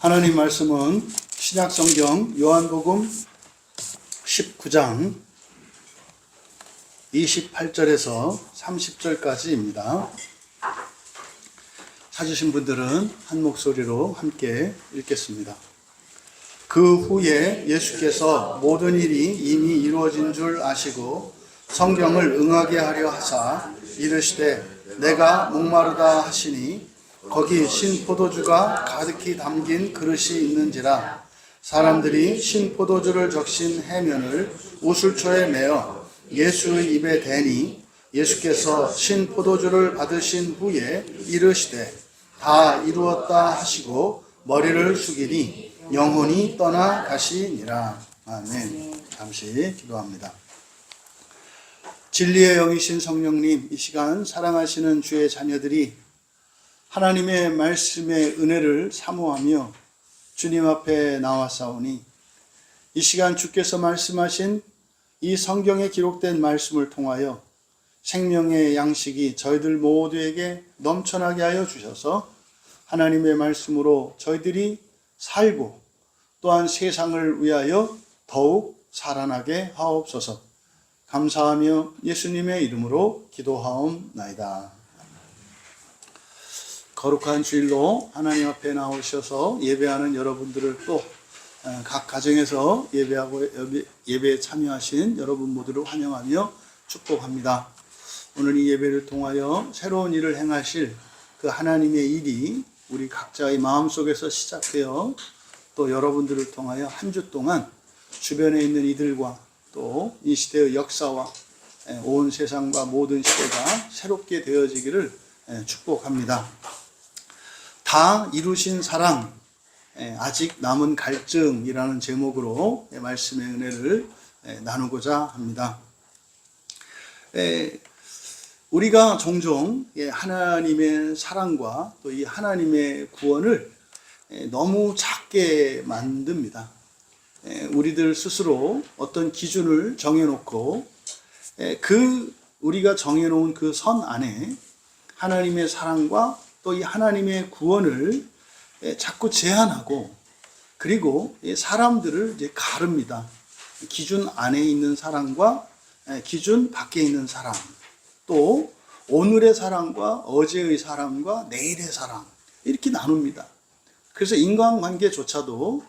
하나님 말씀은 신약성경 요한복음 19장 28절에서 30절까지입니다. 찾으신 분들은 한 목소리로 함께 읽겠습니다. 그 후에 예수께서 모든 일이 이미 이루어진 줄 아시고 성경을 응하게 하려 하사 이르시되 내가 목마르다 하시니 거기 신포도주가 가득히 담긴 그릇이 있는지라. 사람들이 신포도주를 적신 해면을 우슬초에 매어 예수의 입에 대니 예수께서 신포도주를 받으신 후에 이르시되 다 이루었다 하시고 머리를 숙이니 영혼이 떠나 가시니라. 아멘. 잠시 기도합니다. 진리의 영이신 성령님, 이 시간 사랑하시는 주의 자녀들이 하나님의 말씀의 은혜를 사모하며 주님 앞에 나와사오니 이 시간 주께서 말씀하신 이 성경에 기록된 말씀을 통하여 생명의 양식이 저희들 모두에게 넘쳐나게 하여 주셔서 하나님의 말씀으로 저희들이 살고 또한 세상을 위하여 더욱 살아나게 하옵소서. 감사하며 예수님의 이름으로 기도하옵나이다. 거룩한 주일로 하나님 앞에 나오셔서 예배하는 여러분들을 또 각 가정에서 예배에 참여하신 여러분 모두를 환영하며 축복합니다. 오늘 이 예배를 통하여 새로운 일을 행하실 그 하나님의 일이 우리 각자의 마음속에서 시작되어 또 여러분들을 통하여 한 주 동안 주변에 있는 이들과 또 이 시대의 역사와 온 세상과 모든 시대가 새롭게 되어지기를 축복합니다. 다 이루신 사랑, 아직 남은 갈증이라는 제목으로 말씀의 은혜를 나누고자 합니다. 우리가 종종 하나님의 사랑과 또 이 하나님의 구원을 너무 작게 만듭니다. 우리들 스스로 어떤 기준을 정해놓고 우리가 정해놓은 그 선 안에 하나님의 사랑과 또 이 하나님의 구원을 자꾸 제한하고 그리고 사람들을 이제 가릅니다. 기준 안에 있는 사랑과 기준 밖에 있는 사랑, 또 오늘의 사랑과 어제의 사랑과 내일의 사랑 이렇게 나눕니다. 그래서 인간관계조차도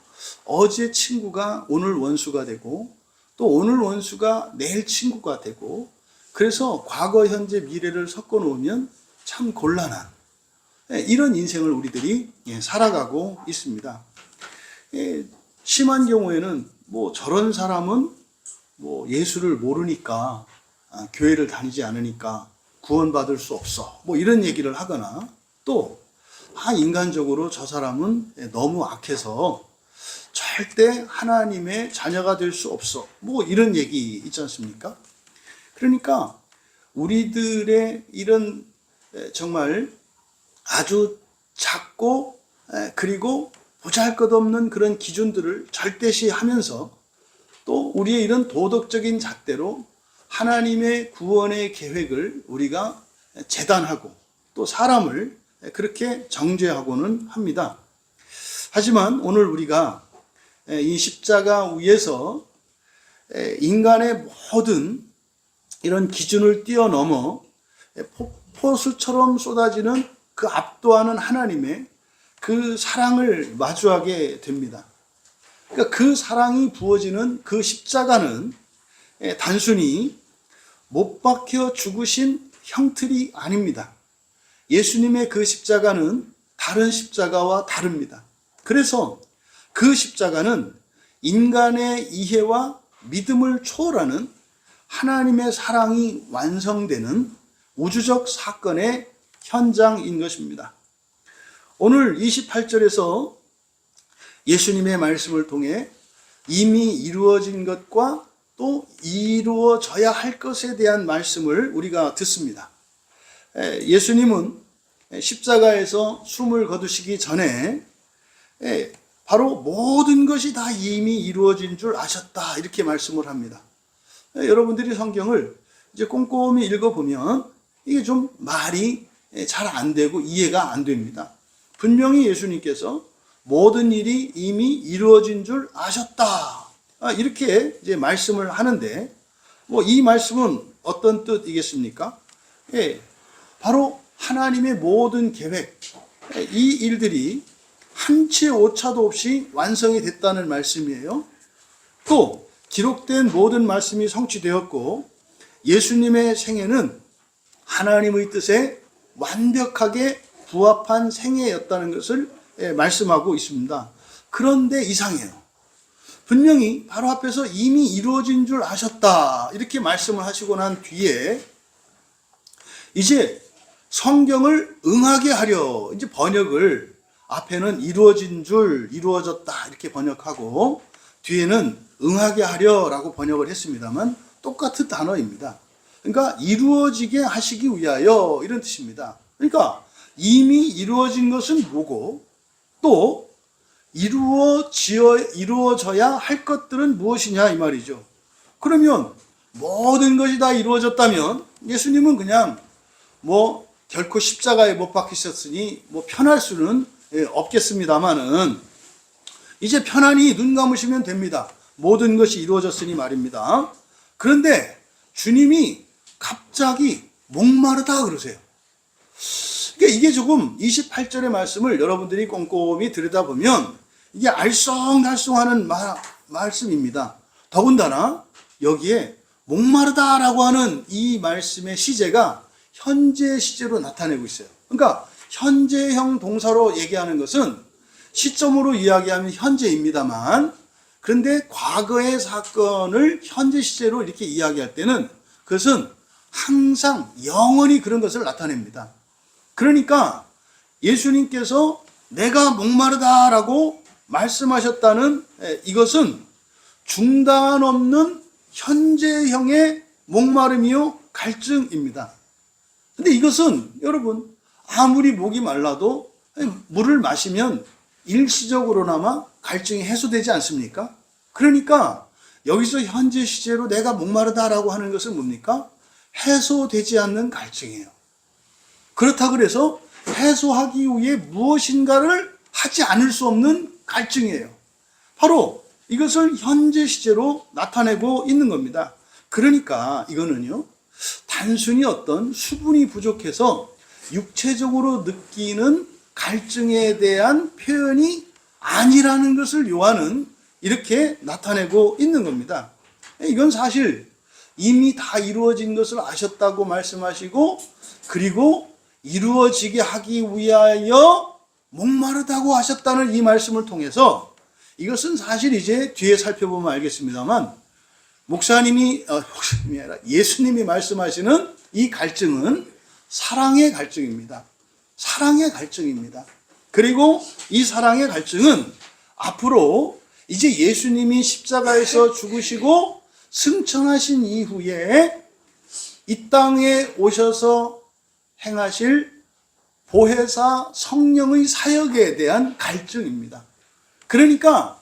어제 친구가 오늘 원수가 되고 또 오늘 원수가 내일 친구가 되고 그래서 과거, 현재, 미래를 섞어 놓으면 참 곤란한 이런 인생을 우리들이 살아가고 있습니다. 심한 경우에는 저런 사람은 예수를 모르니까 교회를 다니지 않으니까 구원받을 수 없어 이런 얘기를 하거나 또 인간적으로 저 사람은 너무 악해서 절대 하나님의 자녀가 될 수 없어 이런 얘기 있지 않습니까? 그러니까 우리들의 이런 정말 아주 작고 그리고 보잘것없는 그런 기준들을 절대시하면서 또 우리의 이런 도덕적인 잣대로 하나님의 구원의 계획을 우리가 재단하고 또 사람을 그렇게 정죄하고는 합니다. 하지만 오늘 우리가 이 십자가 위에서 인간의 모든 이런 기준을 뛰어넘어 폭포수처럼 쏟아지는 그 압도하는 하나님의 그 사랑을 마주하게 됩니다. 그러니까 그 사랑이 부어지는 그 십자가는 단순히 못 박혀 죽으신 형틀이 아닙니다. 예수님의 그 십자가는 다른 십자가와 다릅니다. 그래서 그 십자가는 인간의 이해와 믿음을 초월하는 하나님의 사랑이 완성되는 우주적 사건의 현장인 것입니다. 오늘 28절에서 예수님의 말씀을 통해 이미 이루어진 것과 또 이루어져야 할 것에 대한 말씀을 우리가 듣습니다. 예수님은 십자가에서 숨을 거두시기 전에 바로 모든 것이 다 이미 이루어진 줄 아셨다 이렇게 말씀을 합니다. 여러분들이 성경을 이제 꼼꼼히 읽어보면 이게 좀 말이 잘 안 되고 이해가 안 됩니다. 분명히 예수님께서 모든 일이 이미 이루어진 줄 아셨다. 이렇게 이제 말씀을 하는데, 이 말씀은 어떤 뜻이겠습니까? 예, 바로 하나님의 모든 계획, 이 일들이 한치 오차도 없이 완성이 됐다는 말씀이에요. 또 기록된 모든 말씀이 성취되었고, 예수님의 생애는 하나님의 뜻에 완벽하게 부합한 생애였다는 것을 말씀하고 있습니다. 그런데 이상해요. 분명히 바로 앞에서 이미 이루어진 줄 아셨다, 이렇게 말씀을 하시고 난 뒤에 이제 성경을 응하게 하려, 이제 번역을 앞에는 이루어진 줄, 이루어졌다 이렇게 번역하고 뒤에는 응하게 하려라고 번역을 했습니다만 똑같은 단어입니다. 그러니까 이루어지게 하시기 위하여, 이런 뜻입니다. 그러니까 이미 이루어진 것은 뭐고, 또 이루어져야 할 것들은 무엇이냐, 이 말이죠. 그러면 모든 것이 다 이루어졌다면 예수님은 그냥 결코 십자가에 못 박히셨으니 편할 수는 없겠습니다만은, 이제 편안히 눈 감으시면 됩니다. 모든 것이 이루어졌으니 말입니다. 그런데 주님이 갑자기 목마르다 그러세요. 그러니까 이게 조금 28절의 말씀을 여러분들이 꼼꼼히 들여다보면 이게 알쏭달쏭하는 말씀입니다. 더군다나 여기에 목마르다라고 하는 이 말씀의 시제가 현재 시제로 나타내고 있어요. 그러니까 현재형 동사로 얘기하는 것은 시점으로 이야기하면 현재입니다만, 그런데 과거의 사건을 현재 시제로 이렇게 이야기할 때는 그것은 항상 영원히 그런 것을 나타냅니다. 그러니까 예수님께서 내가 목마르다라고 말씀하셨다는 이것은 중단 없는 현재형의 목마름이요 갈증입니다. 근데 이것은 여러분, 아무리 목이 말라도 물을 마시면 일시적으로나마 갈증이 해소되지 않습니까? 그러니까 여기서 현재 시제로 내가 목마르다라고 하는 것은 뭡니까? 해소되지 않는 갈증이에요. 그렇다 그래서 해소하기 위해 무엇인가를 하지 않을 수 없는 갈증이에요. 바로 이것을 현재 시제로 나타내고 있는 겁니다. 그러니까 이거는요, 단순히 어떤 수분이 부족해서 육체적으로 느끼는 갈증에 대한 표현이 아니라는 것을 요한은 이렇게 나타내고 있는 겁니다. 이건 사실 이미 다 이루어진 것을 아셨다고 말씀하시고, 그리고 이루어지게 하기 위하여 목마르다고 하셨다는 이 말씀을 통해서, 이것은 사실 이제 뒤에 살펴보면 알겠습니다만, 목사님이 아니라 예수님이 말씀하시는 이 갈증은 사랑의 갈증입니다. 사랑의 갈증입니다. 그리고 이 사랑의 갈증은 앞으로 이제 예수님이 십자가에서 죽으시고 승천하신 이후에 이 땅에 오셔서 행하실 보혜사 성령의 사역에 대한 갈증입니다. 그러니까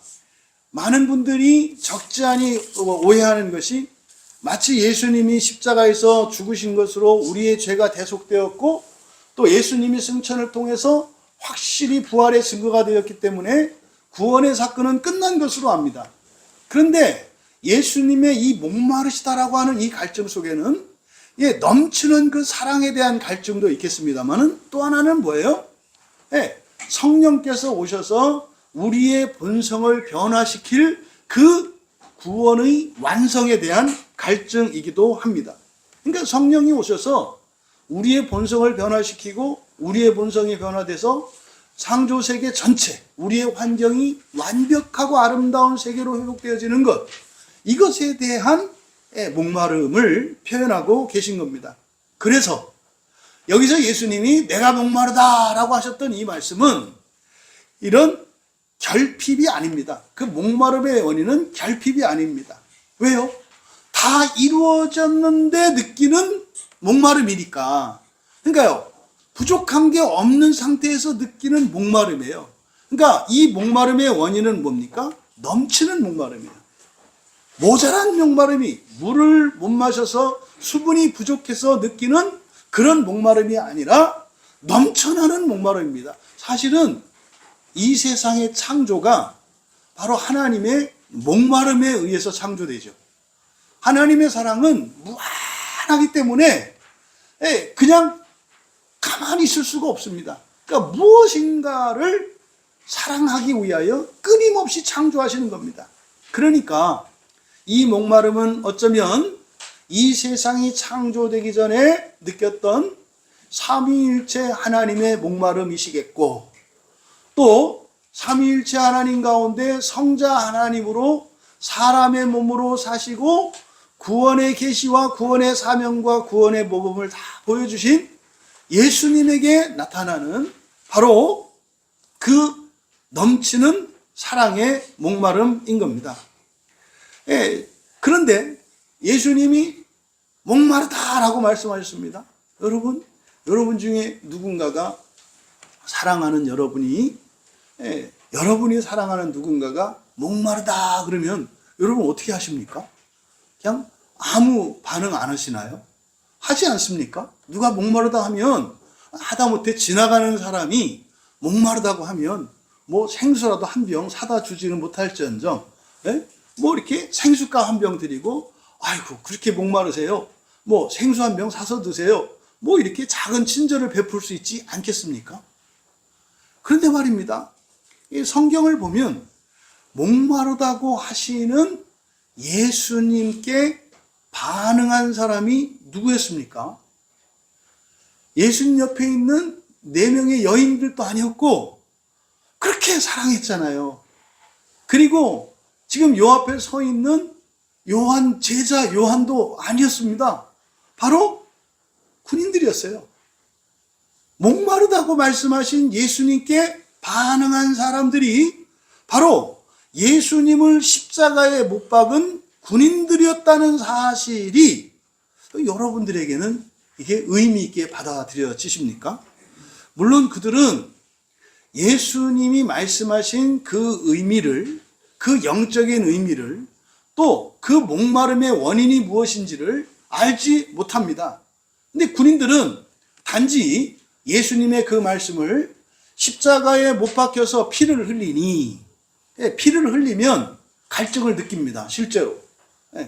많은 분들이 적지 않이 오해하는 것이, 마치 예수님이 십자가에서 죽으신 것으로 우리의 죄가 대속되었고, 또 예수님이 승천을 통해서 확실히 부활의 증거가 되었기 때문에 구원의 사건은 끝난 것으로 압니다. 그런데 예수님의 이 목마르시다라고 하는 이 갈증 속에는 넘치는 그 사랑에 대한 갈증도 있겠습니다만은, 또 하나는 뭐예요? 성령께서 오셔서 우리의 본성을 변화시킬 그 구원의 완성에 대한 갈증이기도 합니다. 그러니까 성령이 오셔서 우리의 본성을 변화시키고, 우리의 본성이 변화돼서 창조세계 전체, 우리의 환경이 완벽하고 아름다운 세계로 회복되어지는 것, 이것에 대한 목마름을 표현하고 계신 겁니다. 그래서 여기서 예수님이 내가 목마르다라고 하셨던 이 말씀은 이런 결핍이 아닙니다. 그 목마름의 원인은 결핍이 아닙니다. 왜요? 다 이루어졌는데 느끼는 목마름이니까. 그러니까요, 부족한 게 없는 상태에서 느끼는 목마름이에요. 그러니까 이 목마름의 원인은 뭡니까? 넘치는 목마름이에요. 모자란 목마름이, 물을 못 마셔서 수분이 부족해서 느끼는 그런 목마름이 아니라 넘쳐나는 목마름입니다. 사실은 이 세상의 창조가 바로 하나님의 목마름에 의해서 창조되죠. 하나님의 사랑은 무한하기 때문에 그냥 가만히 있을 수가 없습니다. 그러니까 무엇인가를 사랑하기 위하여 끊임없이 창조하시는 겁니다. 그러니까 이 목마름은 어쩌면 이 세상이 창조되기 전에 느꼈던 삼위일체 하나님의 목마름이시겠고, 또 삼위일체 하나님 가운데 성자 하나님으로 사람의 몸으로 사시고 구원의 계시와 구원의 사명과 구원의 모범을 다 보여주신 예수님에게 나타나는 바로 그 넘치는 사랑의 목마름인 겁니다. 그런데 예수님이 목마르다라고 말씀하셨습니다. 여러분 중에 누군가가 사랑하는 여러분이 사랑하는 누군가가 목마르다 그러면 여러분 어떻게 하십니까? 그냥 아무 반응 안 하시나요? 하지 않습니까? 누가 목마르다 하면 하다못해 지나가는 사람이 목마르다고 하면 뭐 생수라도 한 병 사다 주지는 못할지언정 뭐 이렇게 생수값 한 병 드리고 아이고 그렇게 목마르세요? 뭐 생수 한 병 사서 드세요. 뭐 이렇게 작은 친절을 베풀 수 있지 않겠습니까? 그런데 말입니다. 이 성경을 보면 목마르다고 하시는 예수님께 반응한 사람이 누구였습니까? 예수님 옆에 있는 4명의 여인들도 아니었고 그렇게 사랑했잖아요. 그리고 지금 요 앞에 서 있는 요한 제자 요한도 아니었습니다. 바로 군인들이었어요. 목마르다고 말씀하신 예수님께 반응한 사람들이 바로 예수님을 십자가에 못 박은 군인들이었다는 사실이 여러분들에게는 이게 의미 있게 받아들여지십니까? 물론 그들은 예수님이 말씀하신 그 의미를, 그 영적인 의미를, 또 그 목마름의 원인이 무엇인지를 알지 못합니다. 근데 군인들은 단지 예수님의 그 말씀을 십자가에 못 박혀서 피를 흘리니, 피를 흘리면 갈증을 느낍니다. 실제로.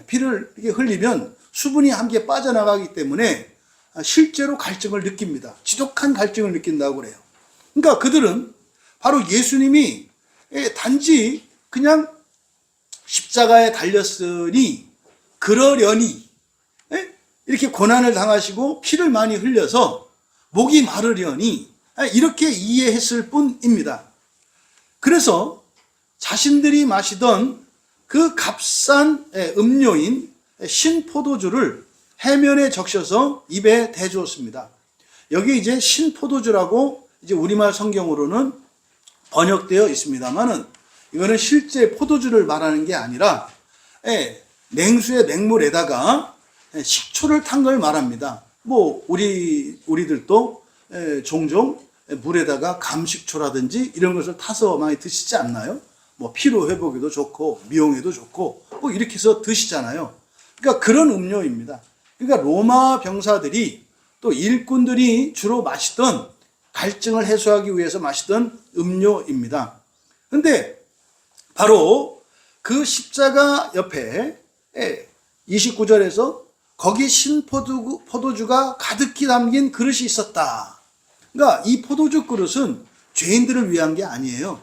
피를 이렇게 흘리면 수분이 함께 빠져나가기 때문에 실제로 갈증을 느낍니다. 지독한 갈증을 느낀다고 그래요. 그러니까 그들은 바로 예수님이 단지 그냥 십자가에 달렸으니 그러려니 이렇게 고난을 당하시고 피를 많이 흘려서 목이 마르려니 이렇게 이해했을 뿐입니다. 그래서 자신들이 마시던 그 값싼 음료인 신포도주를 해면에 적셔서 입에 대주었습니다. 여기 이제 신포도주라고 이제 우리말 성경으로는 번역되어 있습니다만은 이거는 실제 포도주를 말하는 게 아니라 냉수의 맹물에다가 식초를 탄 걸 말합니다. 뭐 우리들도 종종 물에다가 감식초라든지 이런 것을 타서 많이 드시지 않나요? 뭐 피로 회복에도 좋고 미용에도 좋고 뭐 이렇게 해서 드시잖아요. 그러니까 그런 음료입니다. 그러니까 로마 병사들이 또 일꾼들이 주로 마시던 갈증을 해소하기 위해서 마시던 음료입니다. 근데 바로 그 십자가 옆에 29절에서 거기 신포도주가 가득히 담긴 그릇이 있었다. 그러니까 이 포도주 그릇은 죄인들을 위한 게 아니에요.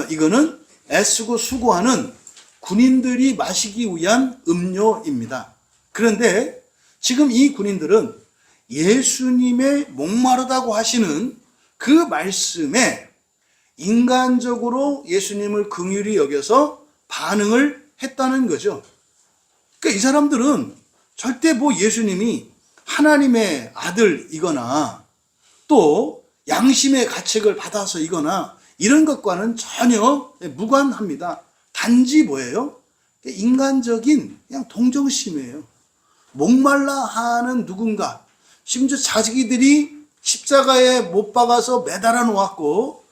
이거는 애쓰고 수고하는 군인들이 마시기 위한 음료입니다. 그런데 지금 이 군인들은 예수님의 목마르다고 하시는 그 말씀에 인간적으로 예수님을 긍휼히 여겨서 반응을 했다는 거죠. 그러니까 이 사람들은 절대 뭐 예수님이 하나님의 아들이거나 또 양심의 가책을 받아서이거나 이런 것과는 전혀 무관합니다. 단지 뭐예요? 인간적인 그냥 동정심이에요. 목말라 하는 누군가, 심지어 자기들이 십자가에 못 박아서 매달아 놓았고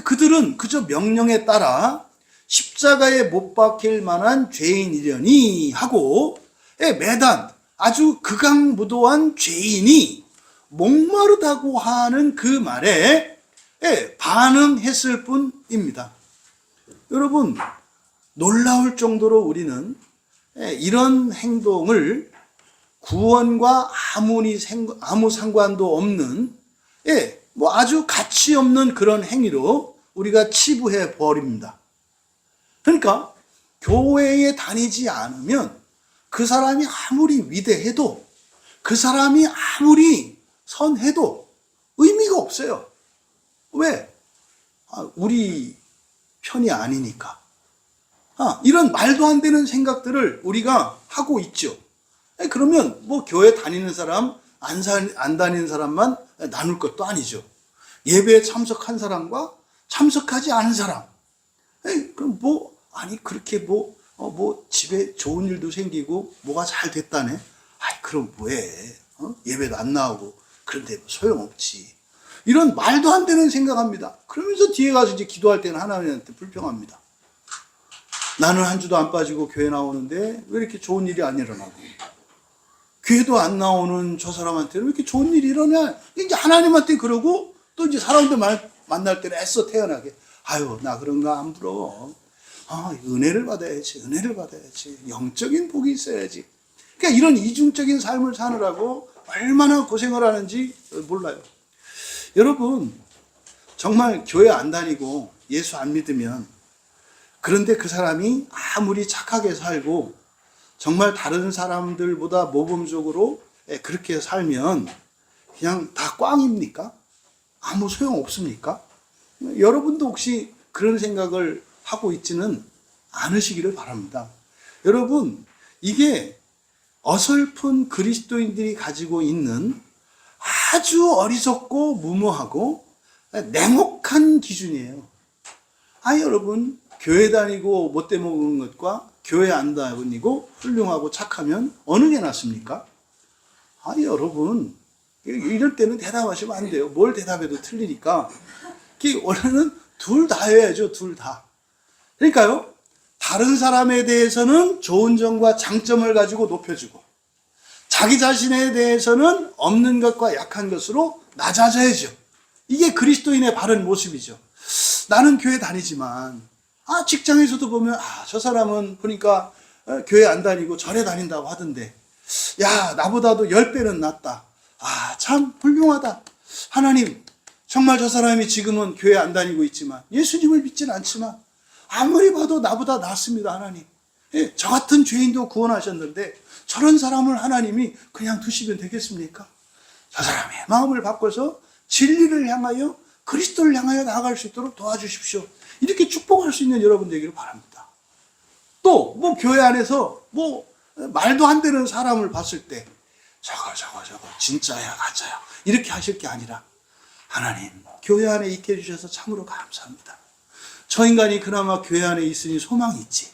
그들은 그저 명령에 따라 십자가에 못 박힐 만한 죄인이려니 하고 매단 아주 극악무도한 죄인이 목마르다고 하는 그 말에 반응했을 행동입니다. 여러분, 놀라울 정도로 우리는 이런 행동을 구원과 아무 상관도 없는 뭐 아주 가치 없는 그런 행위로 우리가 치부해 버립니다. 그러니까 교회에 다니지 않으면 그 사람이 아무리 위대해도 그 사람이 아무리 선해도 의미가 없어요. 왜? 우리 편이 아니니까. 이런 말도 안 되는 생각들을 우리가 하고 있죠. 그러면 뭐 교회 다니는 사람, 안 다니는 사람만 나눌 것도 아니죠. 예배에 참석한 사람과 참석하지 않은 사람. 그럼 그렇게 집에 좋은 일도 생기고 뭐가 잘 됐다네. 그럼 뭐해? 예배도 안 나오고 그런데 뭐 소용없지. 이런 말도 안 되는 생각합니다. 그러면서 뒤에 가서 이제 기도할 때는 하나님한테 불평합니다. 나는 한 주도 안 빠지고 교회 나오는데 왜 이렇게 좋은 일이 안 일어나고, 교회도 안 나오는 저 사람한테는 왜 이렇게 좋은 일이 일어나? 이제 하나님한테 그러고 또 이제 사람들 만날 때는 애써 태어나게, 나 그런 거 안 부러워. 은혜를 받아야지. 영적인 복이 있어야지. 그러니까 이런 이중적인 삶을 사느라고 얼마나 고생을 하는지 몰라요. 여러분, 정말 교회 안 다니고 예수 안 믿으면, 그런데 그 사람이 아무리 착하게 살고 정말 다른 사람들보다 모범적으로 그렇게 살면 그냥 다 꽝입니까? 아무 소용 없습니까? 여러분도 혹시 그런 생각을 하고 있지는 않으시기를 바랍니다. 여러분, 이게 어설픈 그리스도인들이 가지고 있는 아주 어리석고 무모하고 냉혹한 기준이에요. 여러분, 교회 다니고 못돼 먹는 것과 교회 안 다니고 훌륭하고 착하면 어느 게 낫습니까? 여러분, 이럴 때는 대답하시면 안 돼요. 뭘 대답해도 틀리니까. 원래는 둘 다 해야죠. 둘 다. 그러니까요, 다른 사람에 대해서는 좋은 점과 장점을 가지고 높여주고, 자기 자신에 대해서는 없는 것과 약한 것으로 낮아져야죠. 이게 그리스도인의 바른 모습이죠. 나는 교회 다니지만, 직장에서도 보면, 저 사람은 보니까 교회 안 다니고 절에 다닌다고 하던데, 나보다도 10배는 낫다. 참 훌륭하다. 하나님, 정말 저 사람이 지금은 교회 안 다니고 있지만, 예수님을 믿지는 않지만, 아무리 봐도 나보다 낫습니다, 하나님. 저 같은 죄인도 구원하셨는데, 저런 사람을 하나님이 그냥 두시면 되겠습니까? 저 사람의 마음을 바꿔서 진리를 향하여, 그리스도를 향하여 나아갈 수 있도록 도와주십시오. 이렇게 축복할 수 있는 여러분 되기를 바랍니다. 또, 교회 안에서 말도 안 되는 사람을 봤을 때, 저거, 진짜야, 가짜야. 이렇게 하실 게 아니라, 하나님, 교회 안에 있게 해주셔서 참으로 감사합니다. 저 인간이 그나마 교회 안에 있으니 소망이 있지.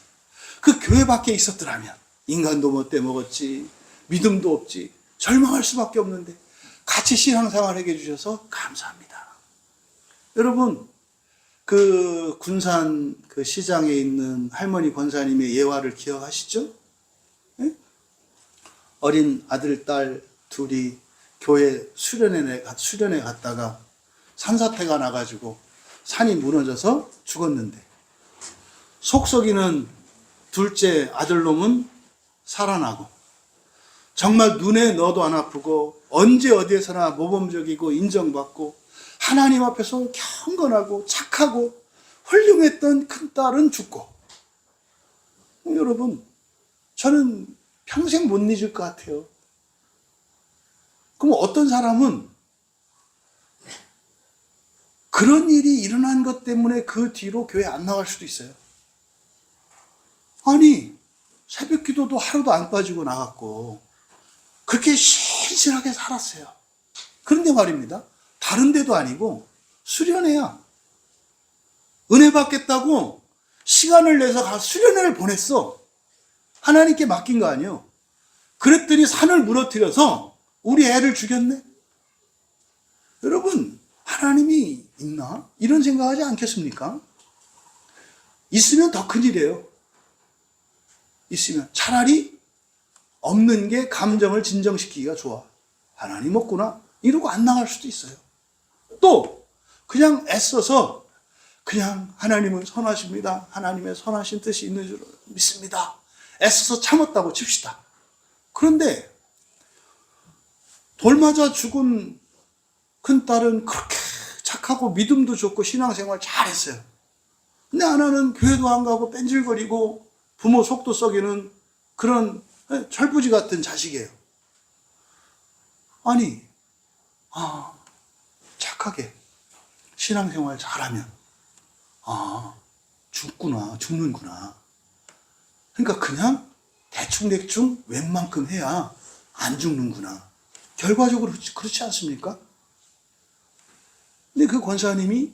그 교회 밖에 있었더라면, 인간도 못돼 먹었지, 믿음도 없지, 절망할 수밖에 없는데, 같이 신앙생활 하게 해주셔서 감사합니다. 여러분, 그 군산 그 시장에 있는 할머니 권사님의 예화를 기억하시죠? 네? 어린 아들, 딸 둘이 교회 수련회 갔다가 산사태가 나가지고 산이 무너져서 죽었는데, 속썩이는 둘째 아들놈은 살아나고, 정말 눈에 넣어도 안 아프고 언제 어디에서나 모범적이고 인정받고 하나님 앞에서 경건하고 착하고 훌륭했던 큰딸은 죽고, 여러분, 저는 평생 못 잊을 것 같아요. 그럼 어떤 사람은 그런 일이 일어난 것 때문에 그 뒤로 교회 안 나갈 수도 있어요. 새벽 기도도 하루도 안 빠지고 나갔고 그렇게 신실하게 살았어요. 그런데 말입니다, 다른 데도 아니고 수련회야. 은혜 받겠다고 시간을 내서 수련회를 보냈어. 하나님께 맡긴 거 아니에요. 그랬더니 산을 무너뜨려서 우리 애를 죽였네. 여러분, 하나님이 있나? 이런 생각하지 않겠습니까? 있으면 더 큰일이에요. 있으면 차라리 없는 게 감정을 진정시키기가 좋아. 하나님 없구나 이러고 안 나갈 수도 있어요. 또 그냥 애써서 그냥 하나님은 선하십니다. 하나님의 선하신 뜻이 있는 줄 믿습니다. 애써서 참았다고 칩시다. 그런데 돌 맞아 죽은 큰딸은 그렇게 착하고 믿음도 좋고 신앙생활 잘했어요. 근데 하나는 교회도 안 가고 뺀질거리고 부모 속도 썩이는 그런 철부지 같은 자식이에요. 아니, 착하게 신앙생활 잘하면 죽는구나. 그러니까 그냥 대충 웬만큼 해야 안 죽는구나. 결과적으로 그렇지 않습니까? 근데 그 권사님이,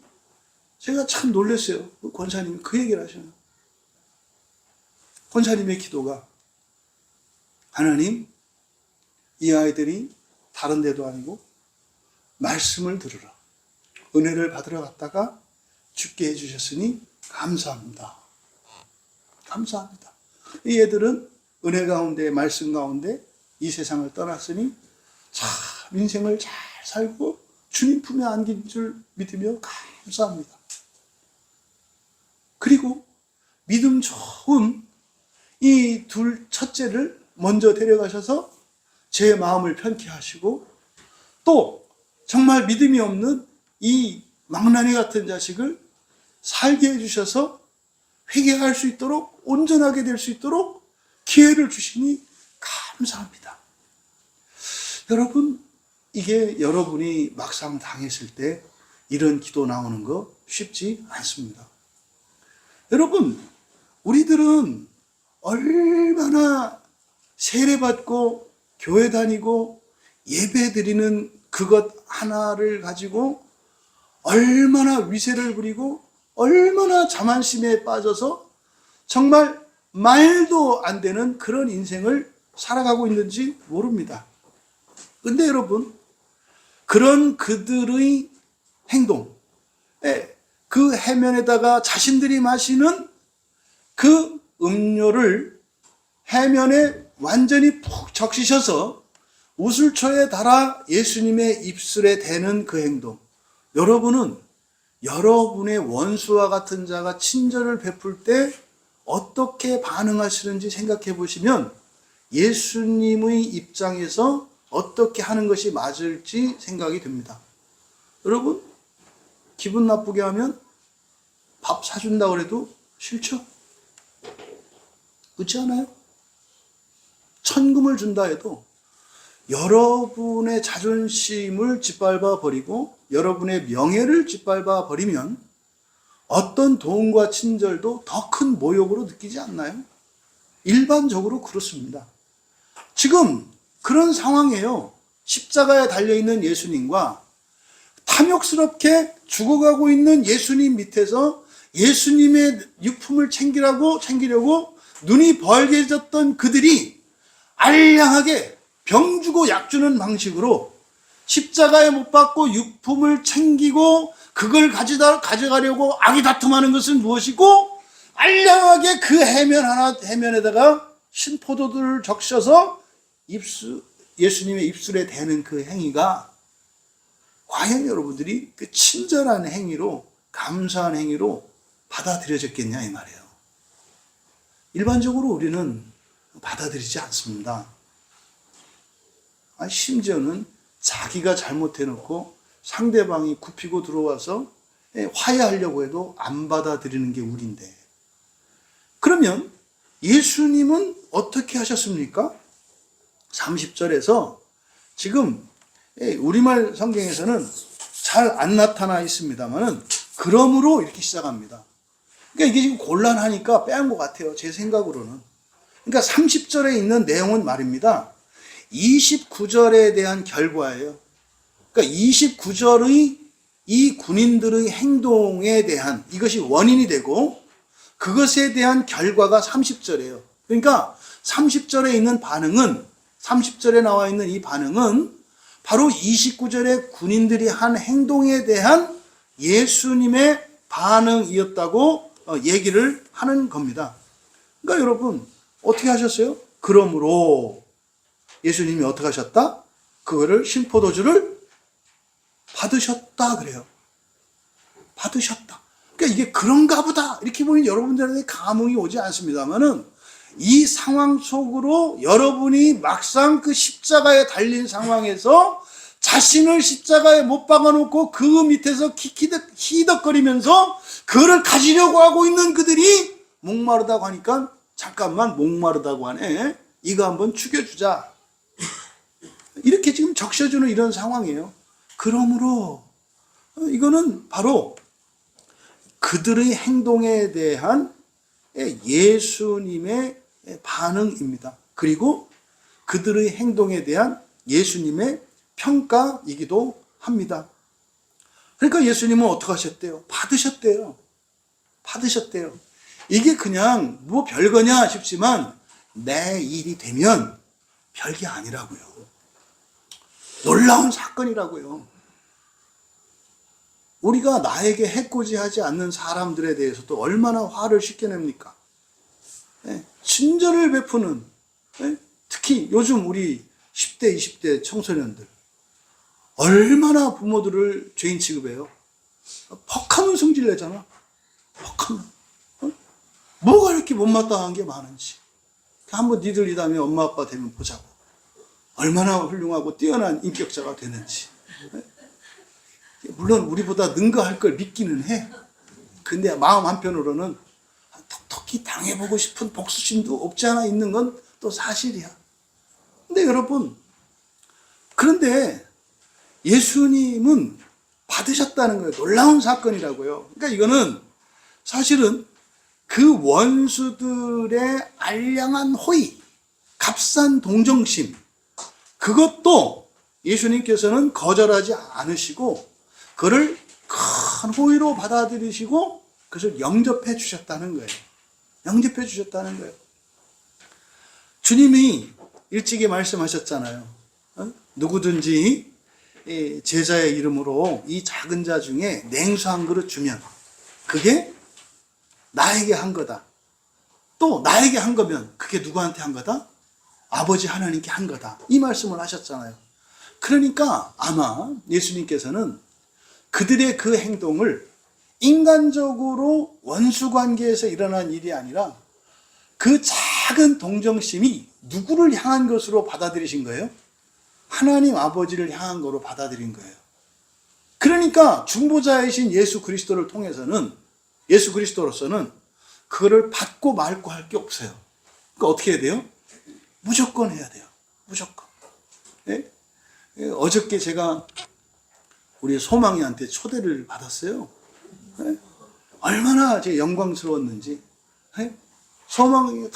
제가 참 놀랐어요. 그 권사님이 그 얘기를 하셔요. 권사님의 기도가, 하나님, 이 아이들이 다른 데도 아니고 말씀을 들으러, 은혜를 받으러 갔다가 죽게 해주셨으니 감사합니다. 감사합니다. 이 애들은 은혜 가운데, 말씀 가운데 이 세상을 떠났으니 참 인생을 잘 살고 주님 품에 안긴 줄 믿으며 감사합니다. 그리고 믿음 좋은 이 첫째를 먼저 데려가셔서 제 마음을 편케 하시고, 또 정말 믿음이 없는 이 망나니 같은 자식을 살게 해주셔서 회개할 수 있도록, 온전하게 될 수 있도록 기회를 주시니 감사합니다. 여러분, 이게 여러분이 막상 당했을 때 이런 기도 나오는 거 쉽지 않습니다. 여러분, 우리들은 얼마나 세례받고 교회 다니고 예배 드리는 그것 하나를 가지고 얼마나 위세를 부리고 얼마나 자만심에 빠져서 정말 말도 안 되는 그런 인생을 살아가고 있는지 모릅니다. 근데 여러분, 그런 그들의 행동, 그 해면에다가 자신들이 마시는 그 음료를 해면에 완전히 푹 적시셔서 우슬초에 달아 예수님의 입술에 대는 그 행동, 여러분은 여러분의 원수와 같은 자가 친절을 베풀 때 어떻게 반응하시는지 생각해 보시면 예수님의 입장에서 어떻게 하는 것이 맞을지 생각이 됩니다. 여러분, 기분 나쁘게 하면 밥 사준다고 해도 싫죠? 그렇지 않아요? 천금을 준다 해도 여러분의 자존심을 짓밟아 버리고 여러분의 명예를 짓밟아 버리면 어떤 도움과 친절도 더 큰 모욕으로 느끼지 않나요? 일반적으로 그렇습니다. 지금 그런 상황이에요. 십자가에 달려있는 예수님과 탐욕스럽게 죽어가고 있는 예수님 밑에서 예수님의 유품을 챙기려고 눈이 벌게졌던 그들이 알량하게 병 주고 약 주는 방식으로 십자가에 못 박고 유품을 챙기고 그걸 가져가려고 아기다툼하는 것은 무엇이고, 알량하게 그 해면에다가 신포도들을 적셔서 예수님의 입술에 대는 그 행위가 과연 여러분들이 그 친절한 행위로, 감사한 행위로 받아들여졌겠냐 이 말이에요. 일반적으로 우리는 받아들이지 않습니다. 심지어는 자기가 잘못해놓고 상대방이 굽히고 들어와서 화해하려고 해도 안 받아들이는 게 우리인데, 그러면 예수님은 어떻게 하셨습니까? 30절에서 지금 우리말 성경에서는 잘 안 나타나 있습니다만은 그러므로 이렇게 시작합니다. 그러니까 이게 지금 곤란하니까 빼한 것 같아요, 제 생각으로는. 그러니까 30절에 있는 내용은 말입니다, 29절에 대한 결과예요. 그러니까 29절의 이 군인들의 행동에 대한, 이것이 원인이 되고 그것에 대한 결과가 30절이에요. 그러니까 30절에 있는 반응은, 30절에 나와 있는 이 반응은 바로 29절에 군인들이 한 행동에 대한 예수님의 반응이었다고 얘기를 하는 겁니다. 그러니까 여러분, 어떻게 하셨어요? 그러므로 예수님이 어떻게 하셨다? 그거를 신포도주를 받으셨다 그래요. 받으셨다. 그러니까 이게 그런가 보다 이렇게 보니 여러분들한테 감흥이 오지 않습니다만은 이 상황 속으로 여러분이 막상 그 십자가에 달린 상황에서 자신을 십자가에 못 박아놓고 그 밑에서 히덕거리면서 그를 가지려고 하고 있는 그들이 목마르다고 하니까 잠깐만 목마르다고 하네. 이거 한번 죽여주자. 이렇게 지금 적셔주는 이런 상황이에요. 그러므로 이거는 바로 그들의 행동에 대한 예수님의 반응입니다. 그리고 그들의 행동에 대한 예수님의 평가이기도 합니다. 그러니까 예수님은 어떻게 하셨대요? 받으셨대요. 받으셨대요. 이게 그냥 뭐 별거냐 싶지만 내 일이 되면 별게 아니라고요. 놀라운 사건이라고요. 우리가 나에게 해코지하지 않는 사람들에 대해서도 얼마나 화를 쉽게 냅니까? 친절을 베푸는, 특히 요즘 우리 10대, 20대 청소년들 얼마나 부모들을 죄인 취급해요? 퍽하면 성질 내잖아. 퍽하면. 뭐가 이렇게 못마땅한 게 많은지. 한번 니들 이 다음에 엄마 아빠 되면 보자고. 얼마나 훌륭하고 뛰어난 인격자가 되는지. 물론 우리보다 능가할 걸 믿기는 해. 근데 마음 한편으로는 톡톡히 당해보고 싶은 복수심도 없지 않아 있는 건 또 사실이야. 근데 여러분, 그런데 예수님은 받으셨다는 거예요. 놀라운 사건이라고요. 그러니까 이거는 사실은 그 원수들의 알량한 호의, 값싼 동정심, 그것도 예수님께서는 거절하지 않으시고 그를 큰 호의로 받아들이시고 그것을 영접해 주셨다는 거예요. 영접해 주셨다는 거예요. 주님이 일찍이 말씀하셨잖아요. 누구든지 제자의 이름으로 이 작은 자 중에 냉수 한 그릇 주면 그게 나에게 한 거다. 또 나에게 한 거면 그게 누구한테 한 거다? 아버지 하나님께 한 거다. 이 말씀을 하셨잖아요. 그러니까 아마 예수님께서는 그들의 그 행동을 인간적으로 원수관계에서 일어난 일이 아니라 그 작은 동정심이 누구를 향한 것으로 받아들이신 거예요? 하나님 아버지를 향한 거로 받아들인 거예요. 그러니까 중보자이신 예수 그리스도를 통해서는, 예수 그리스도로서는 그거를 받고 말고 할 게 없어요. 그러니까 어떻게 해야 돼요? 무조건 해야 돼요. 무조건. 예? 어저께 제가 우리 소망이한테 초대를 받았어요. 예? 얼마나 제 영광스러웠는지. 예? 소망이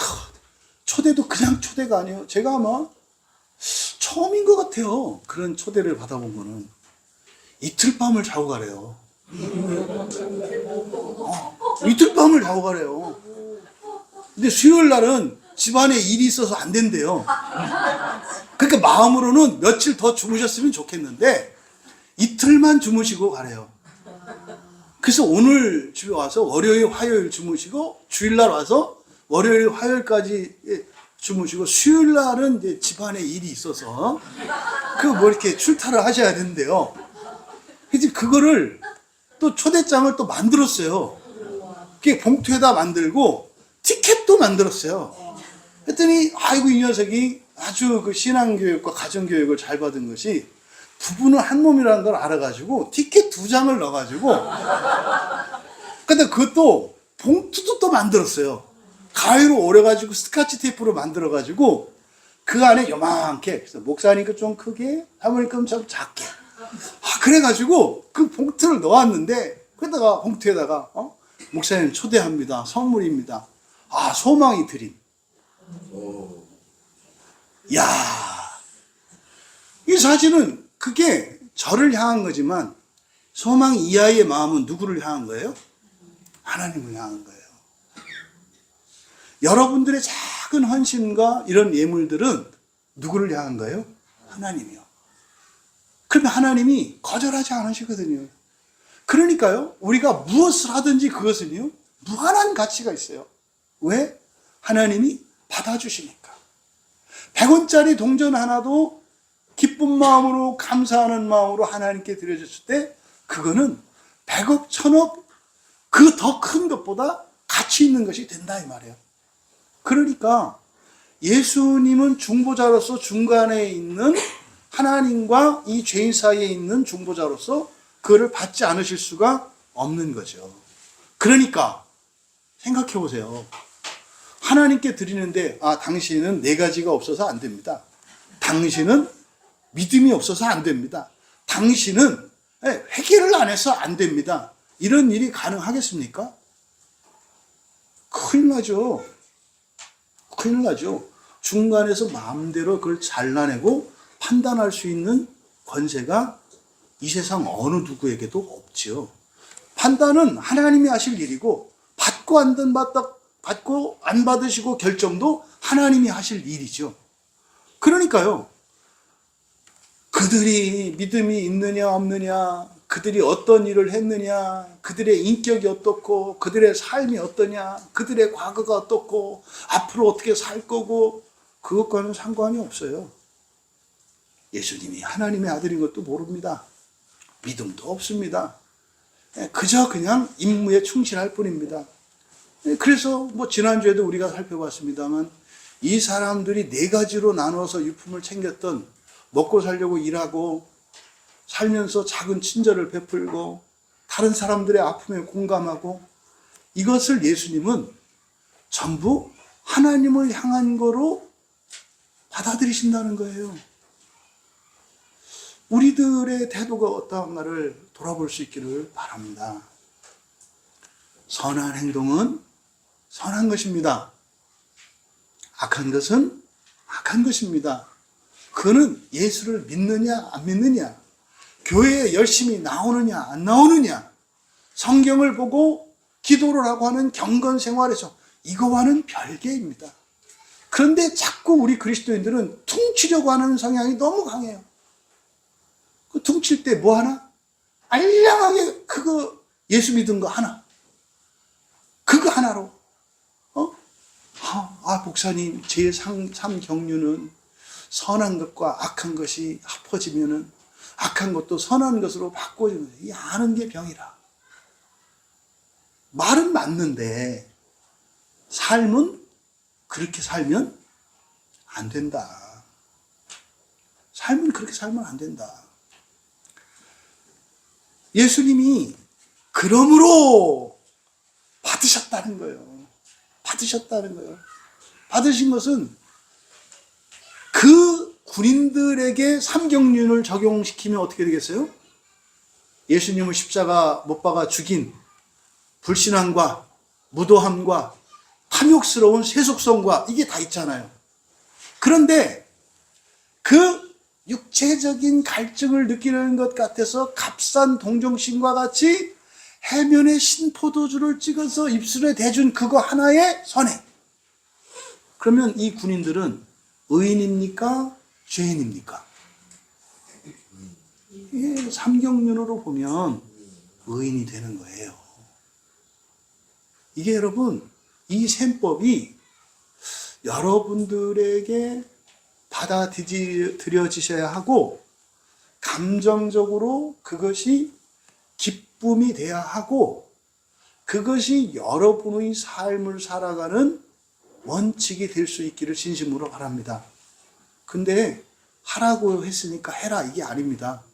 초대도 그냥 초대가 아니에요. 제가 아마 처음인 것 같아요. 그런 초대를 받아본 거는. 이틀 밤을 자고 가래요. 이틀 밤을 자고 가래요. 근데 수요일 날은 집안에 일이 있어서 안 된대요. 그러니까 마음으로는 며칠 더 주무셨으면 좋겠는데 이틀만 주무시고 가래요. 그래서 오늘 집에 와서 월요일, 화요일 주무시고 주일날 와서 월요일, 화요일까지 주무시고 수요일 날은 이제 집안에 일이 있어서 그 뭐 이렇게 출타를 하셔야 되는데요. 그래서 그거를 또 초대장을 또 만들었어요. 그게 봉투에다 만들고 티켓도 만들었어요. 그랬더니 아이고 이 녀석이 아주 그 신앙교육과 가정교육을 잘 받은 것이 부부는 한 몸이라는 걸 알아가지고 티켓 2장을 넣어가지고 근데 그것도 봉투도 또 만들었어요. 가위로 오려가지고 스카치 테이프로 만들어가지고 그 안에 요만하게, 그래서 목사니까 좀 크게, 사모니까 좀 작게. 그래가지고 그 봉투를 넣었는데 거기다가 봉투에다가 목사님 초대합니다. 선물입니다. 소망이 드림. 야, 이 사실은 그게 저를 향한 거지만 소망 이하의 마음은 누구를 향한 거예요? 하나님을 향한 거예요. 여러분들의 작은 헌신과 이런 예물들은 누구를 향한 거예요? 하나님이요. 그러면 하나님이 거절하지 않으시거든요. 그러니까요, 우리가 무엇을 하든지 그것은요, 무한한 가치가 있어요. 왜? 하나님이 받아주시니까. 100원짜리 동전 하나도 기쁜 마음으로, 감사하는 마음으로 하나님께 드려줬을 때, 그거는 100억, 1000억, 그 더 큰 것보다 가치 있는 것이 된다 이 말이에요. 그러니까 예수님은 중보자로서 중간에 있는 하나님과 이 죄인 사이에 있는 중보자로서 그를 받지 않으실 수가 없는 거죠. 그러니까 생각해 보세요. 하나님께 드리는데 당신은 네 가지가 없어서 안 됩니다. 당신은 믿음이 없어서 안 됩니다. 당신은 회개를 안 해서 안 됩니다. 이런 일이 가능하겠습니까? 큰일 나죠. 큰일 나죠. 중간에서 마음대로 그걸 잘라내고 판단할 수 있는 권세가 이 세상 어느 누구에게도 없지요. 판단은 하나님이 하실 일이고 받고 안 받으시고 결정도 하나님이 하실 일이죠. 그러니까요. 그들이 믿음이 있느냐 없느냐, 그들이 어떤 일을 했느냐, 그들의 인격이 어떻고 그들의 삶이 어떠냐, 그들의 과거가 어떻고 앞으로 어떻게 살 거고 그것과는 상관이 없어요. 예수님이 하나님의 아들인 것도 모릅니다. 믿음도 없습니다. 그저 그냥 임무에 충실할 뿐입니다. 그래서 지난주에도 우리가 살펴봤습니다만 이 사람들이 네 가지로 나눠서 유품을 챙겼던, 먹고 살려고 일하고 살면서 작은 친절을 베풀고 다른 사람들의 아픔에 공감하고, 이것을 예수님은 전부 하나님을 향한 거로 받아들이신다는 거예요. 우리들의 태도가 어떠한가를 돌아볼 수 있기를 바랍니다. 선한 행동은 선한 것입니다. 악한 것은 악한 것입니다. 그는 예수를 믿느냐 안 믿느냐, 교회에 열심히 나오느냐 안 나오느냐, 성경을 보고 기도를 하고 하는 경건 생활에서 이거와는 별개입니다. 그런데 자꾸 우리 그리스도인들은 퉁치려고 하는 성향이 너무 강해요. 그 퉁칠 때 뭐 하나? 알량하게 그거 예수 믿은 거 하나, 그거 하나로 목사님 제 삶 경륜은 선한 것과 악한 것이 합쳐지면은 악한 것도 선한 것으로 바꿔지는 거예요. 이 아는 게 병이라. 말은 맞는데 삶은 그렇게 살면 안 된다. 삶은 그렇게 살면 안 된다. 예수님이 그러므로 받으셨다는 거예요. 받으셨다는 거예요. 받으신 것은 그 군인들에게 삼경륜을 적용시키면 어떻게 되겠어요? 예수님을 십자가 못 박아 죽인 불신함과 무도함과 탐욕스러운 세속성과 이게 다 있잖아요. 그런데 그 육체적인 갈증을 느끼는 것 같아서 값싼 동정심과 같이 해면에 신포도주를 찍어서 입술에 대준 그거 하나의 선행. 그러면 이 군인들은 의인입니까? 죄인입니까? 이게 삼경륜으로 보면 의인이 되는 거예요. 이게 여러분, 이 셈법이 여러분들에게 받아들여지셔야 하고, 감정적으로 그것이 기쁨이 돼야 하고, 그것이 여러분의 삶을 살아가는 원칙이 될 수 있기를 진심으로 바랍니다. 근데 하라고 했으니까 해라, 이게 아닙니다.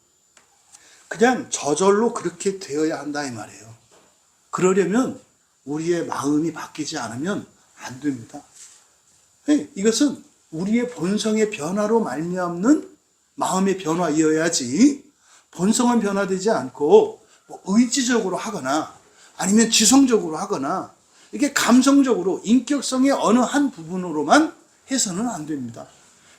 그냥 저절로 그렇게 되어야 한다 이 말이에요. 그러려면 우리의 마음이 바뀌지 않으면 안 됩니다. 이것은 우리의 본성의 변화로 말미암는 마음의 변화이어야지, 본성은 변화되지 않고 의지적으로 하거나 아니면 지성적으로 하거나 이게 감성적으로 인격성의 어느 한 부분으로만 해서는 안 됩니다.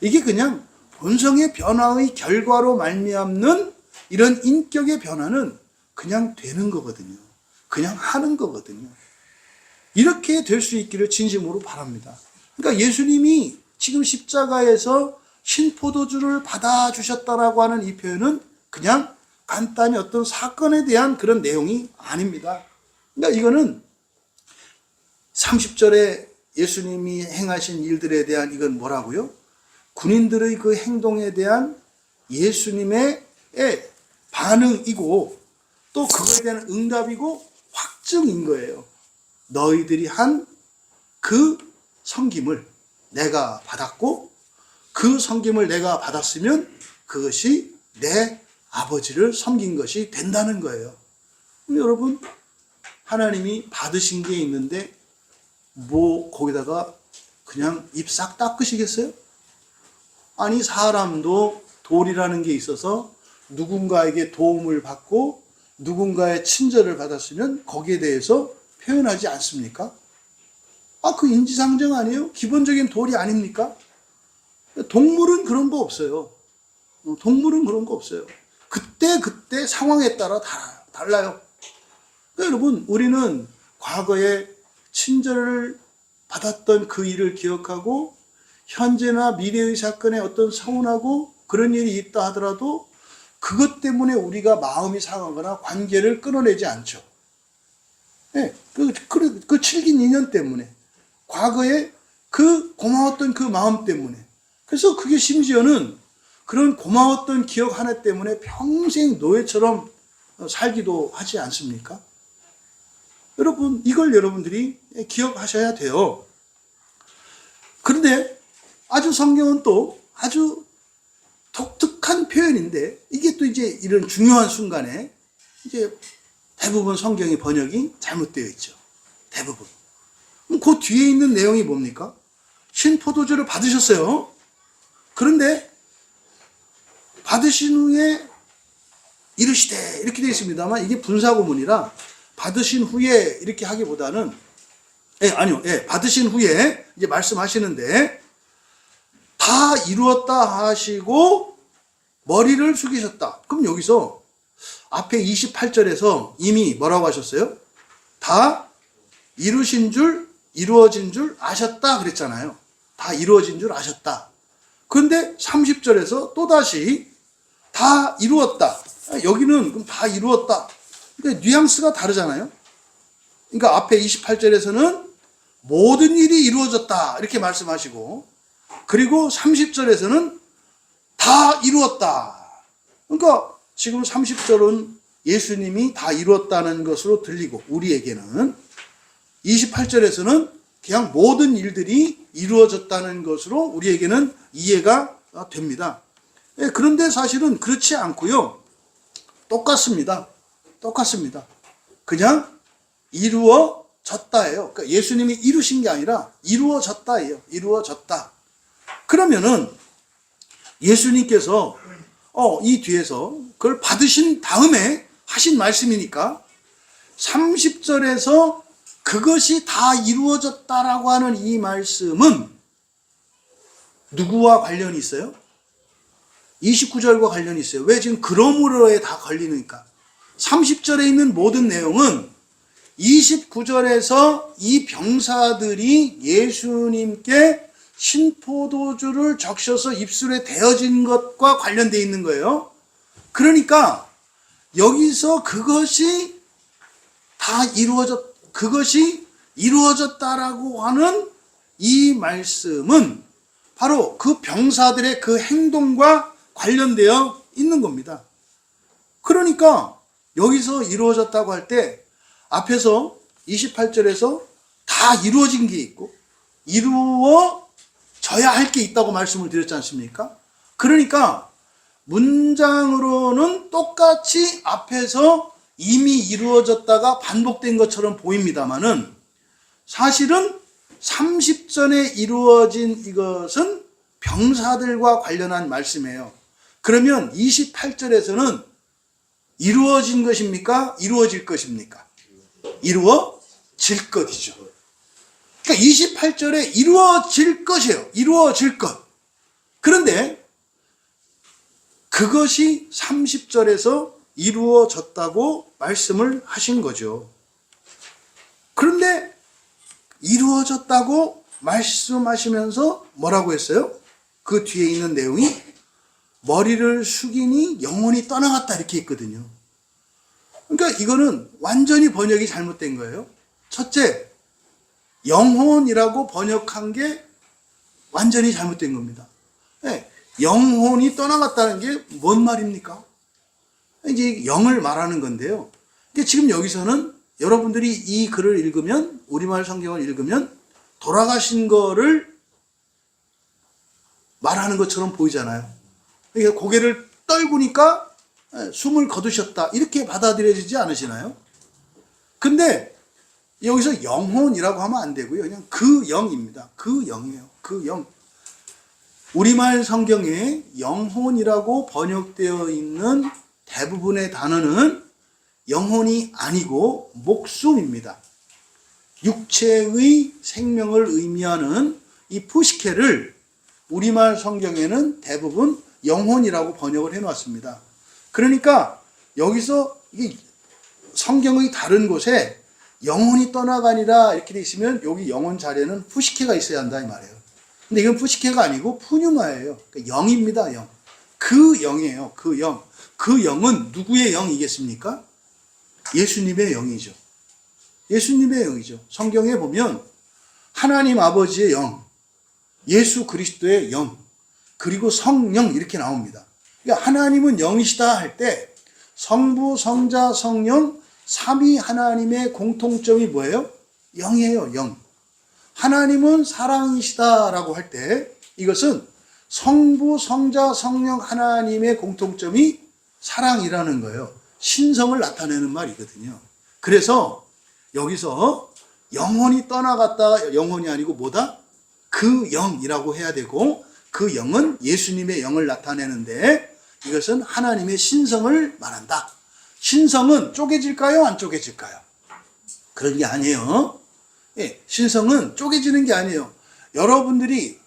이게 그냥 본성의 변화의 결과로 말미암는 이런 인격의 변화는 그냥 되는 거거든요. 그냥 하는 거거든요. 이렇게 될 수 있기를 진심으로 바랍니다. 그러니까 예수님이 지금 십자가에서 신포도주를 받아주셨다라고 하는 이 표현은 그냥 간단히 어떤 사건에 대한 그런 내용이 아닙니다. 그러니까 이거는 30절에 예수님이 행하신 일들에 대한 이건 뭐라고요? 군인들의 그 행동에 대한 예수님의 반응이고 또 그거에 대한 응답이고 특징인 거예요. 너희들이 한 그 섬김을 내가 받았고 그 섬김을 내가 받았으면 그것이 내 아버지를 섬긴 것이 된다는 거예요. 여러분, 하나님이 받으신 게 있는데 뭐 거기다가 그냥 입 싹 닦으시겠어요? 아니, 사람도 도리라는 게 있어서 누군가에게 도움을 받고 누군가의 친절을 받았으면 거기에 대해서 표현하지 않습니까? 그 인지상정 아니에요? 기본적인 도리 아닙니까? 동물은 그런 거 없어요. 동물은 그런 거 없어요. 그때 상황에 따라 달라요. 그러니까 여러분, 우리는 과거에 친절을 받았던 그 일을 기억하고 현재나 미래의 사건에 어떤 서운하고 그런 일이 있다 하더라도 그것 때문에 우리가 마음이 상하거나 관계를 끊어내지 않죠. 네, 그 칠긴 인연 때문에, 과거에 그 고마웠던 그 마음 때문에, 그래서 그게 심지어는 그런 고마웠던 기억 하나 때문에 평생 노예처럼 살기도 하지 않습니까? 여러분, 이걸 여러분들이 기억하셔야 돼요. 그런데 아주 성경은 또 아주 독특한 표현인데, 이게 또 이제 이런 중요한 순간에 이제 대부분 성경의 번역이 잘못되어 있죠. 대부분. 그럼 그 뒤에 있는 내용이 뭡니까? 신포도주를 받으셨어요. 그런데 받으신 후에 이르시되 이렇게 되어 있습니다만, 이게 분사구문이라 받으신 후에 이렇게 하기보다는 받으신 후에 이제 말씀하시는데 다 이루었다 하시고 머리를 숙이셨다. 그럼 여기서 앞에 28절에서 이미 뭐라고 하셨어요? 다 이루어진 줄 아셨다 그랬잖아요. 다 이루어진 줄 아셨다. 그런데 30절에서 또다시 다 이루었다. 여기는 그럼 다 이루었다. 그러니까 뉘앙스가 다르잖아요. 그러니까 앞에 28절에서는 모든 일이 이루어졌다 이렇게 말씀하시고, 그리고 30절에서는 다 이루었다. 그러니까 지금 30절은 예수님이 다 이루었다는 것으로 들리고, 우리에게는 28절에서는 그냥 모든 일들이 이루어졌다는 것으로 우리에게는 이해가 됩니다. 그런데 사실은 그렇지 않고요. 똑같습니다. 그냥 이루어졌다예요. 그러니까 예수님이 이루신 게 아니라 이루어졌다예요. 이루어졌다. 그러면은 예수님께서 이 뒤에서 그걸 받으신 다음에 하신 말씀이니까 30절에서 그것이 다 이루어졌다라고 하는 이 말씀은 누구와 관련이 있어요? 29절과 관련이 있어요. 왜? 지금 그러므로에 다 걸리니까. 30절에 있는 모든 내용은 29절에서 이 병사들이 예수님께 신포도주를 적셔서 입술에 대어진 것과 관련되어 있는 거예요. 그러니까 여기서 그것이 이루어졌다라고 하는 이 말씀은 바로 그 병사들의 그 행동과 관련되어 있는 겁니다. 그러니까 여기서 이루어졌다고 할 때 앞에서 28절에서 다 이루어진 게 있고 이루어져야 할 게 있다고 말씀을 드렸지 않습니까? 그러니까 문장으로는 똑같이 앞에서 이미 이루어졌다가 반복된 것처럼 보입니다만은 사실은 30절에 이루어진 이것은 병사들과 관련한 말씀이에요. 그러면 28절에서는 이루어진 것입니까? 이루어질 것입니까? 이루어질 것이죠. 그러니까 28절에 이루어질 것이에요. 이루어질 것. 그런데 그것이 30절에서 이루어졌다고 말씀을 하신 거죠. 그런데 이루어졌다고 말씀하시면서 뭐라고 했어요? 그 뒤에 있는 내용이 머리를 숙이니 영혼이 떠나갔다 이렇게 있거든요. 그러니까 이거는 완전히 번역이 잘못된 거예요. 첫째, 영혼이라고 번역한 게 완전히 잘못된 겁니다. 네, 영혼이 떠나갔다는 게 뭔 말입니까? 이제 영을 말하는 건데요. 근데 지금 여기서는 여러분들이 이 글을 읽으면, 우리말 성경을 읽으면 돌아가신 거를 말하는 것처럼 보이잖아요. 그러니까 고개를 떨구니까 숨을 거두셨다, 이렇게 받아들여지지 않으시나요? 근데 여기서 영혼이라고 하면 안 되고요. 그냥 그 영입니다. 그 영이에요. 그 영. 우리말 성경에 영혼이라고 번역되어 있는 대부분의 단어는 영혼이 아니고 목숨입니다. 육체의 생명을 의미하는 이 푸시케를 우리말 성경에는 대부분 영혼이라고 번역을 해놨습니다. 그러니까 여기서 이 성경의 다른 곳에 영혼이 떠나가니라 이렇게 돼 있으면 여기 영혼 자리에는 푸시케가 있어야 한다 이 말이에요. 근데 이건 푸시케가 아니고 푸뉴마예요. 그러니까 영입니다. 영. 그 영이에요. 그 영. 그 영은 누구의 영이겠습니까? 예수님의 영이죠. 예수님의 영이죠. 성경에 보면 하나님 아버지의 영, 예수 그리스도의 영, 그리고 성령 이렇게 나옵니다. 그러니까 하나님은 영이시다 할 때 성부, 성자, 성령 삼위 하나님의 공통점이 뭐예요? 영이에요. 영. 하나님은 사랑이시다라고 할 때 이것은 성부, 성자, 성령 하나님의 공통점이 사랑이라는 거예요. 신성을 나타내는 말이거든요. 그래서 여기서 영혼이 떠나갔다가 영혼이 아니고 뭐다? 그 영이라고 해야 되고, 그 영은 예수님의 영을 나타내는데 이것은 하나님의 신성을 말한다. 신성은 쪼개질까요? 안 쪼개질까요? 그런 게 아니에요. 예, 신성은 쪼개지는 게 아니에요. 여러분들이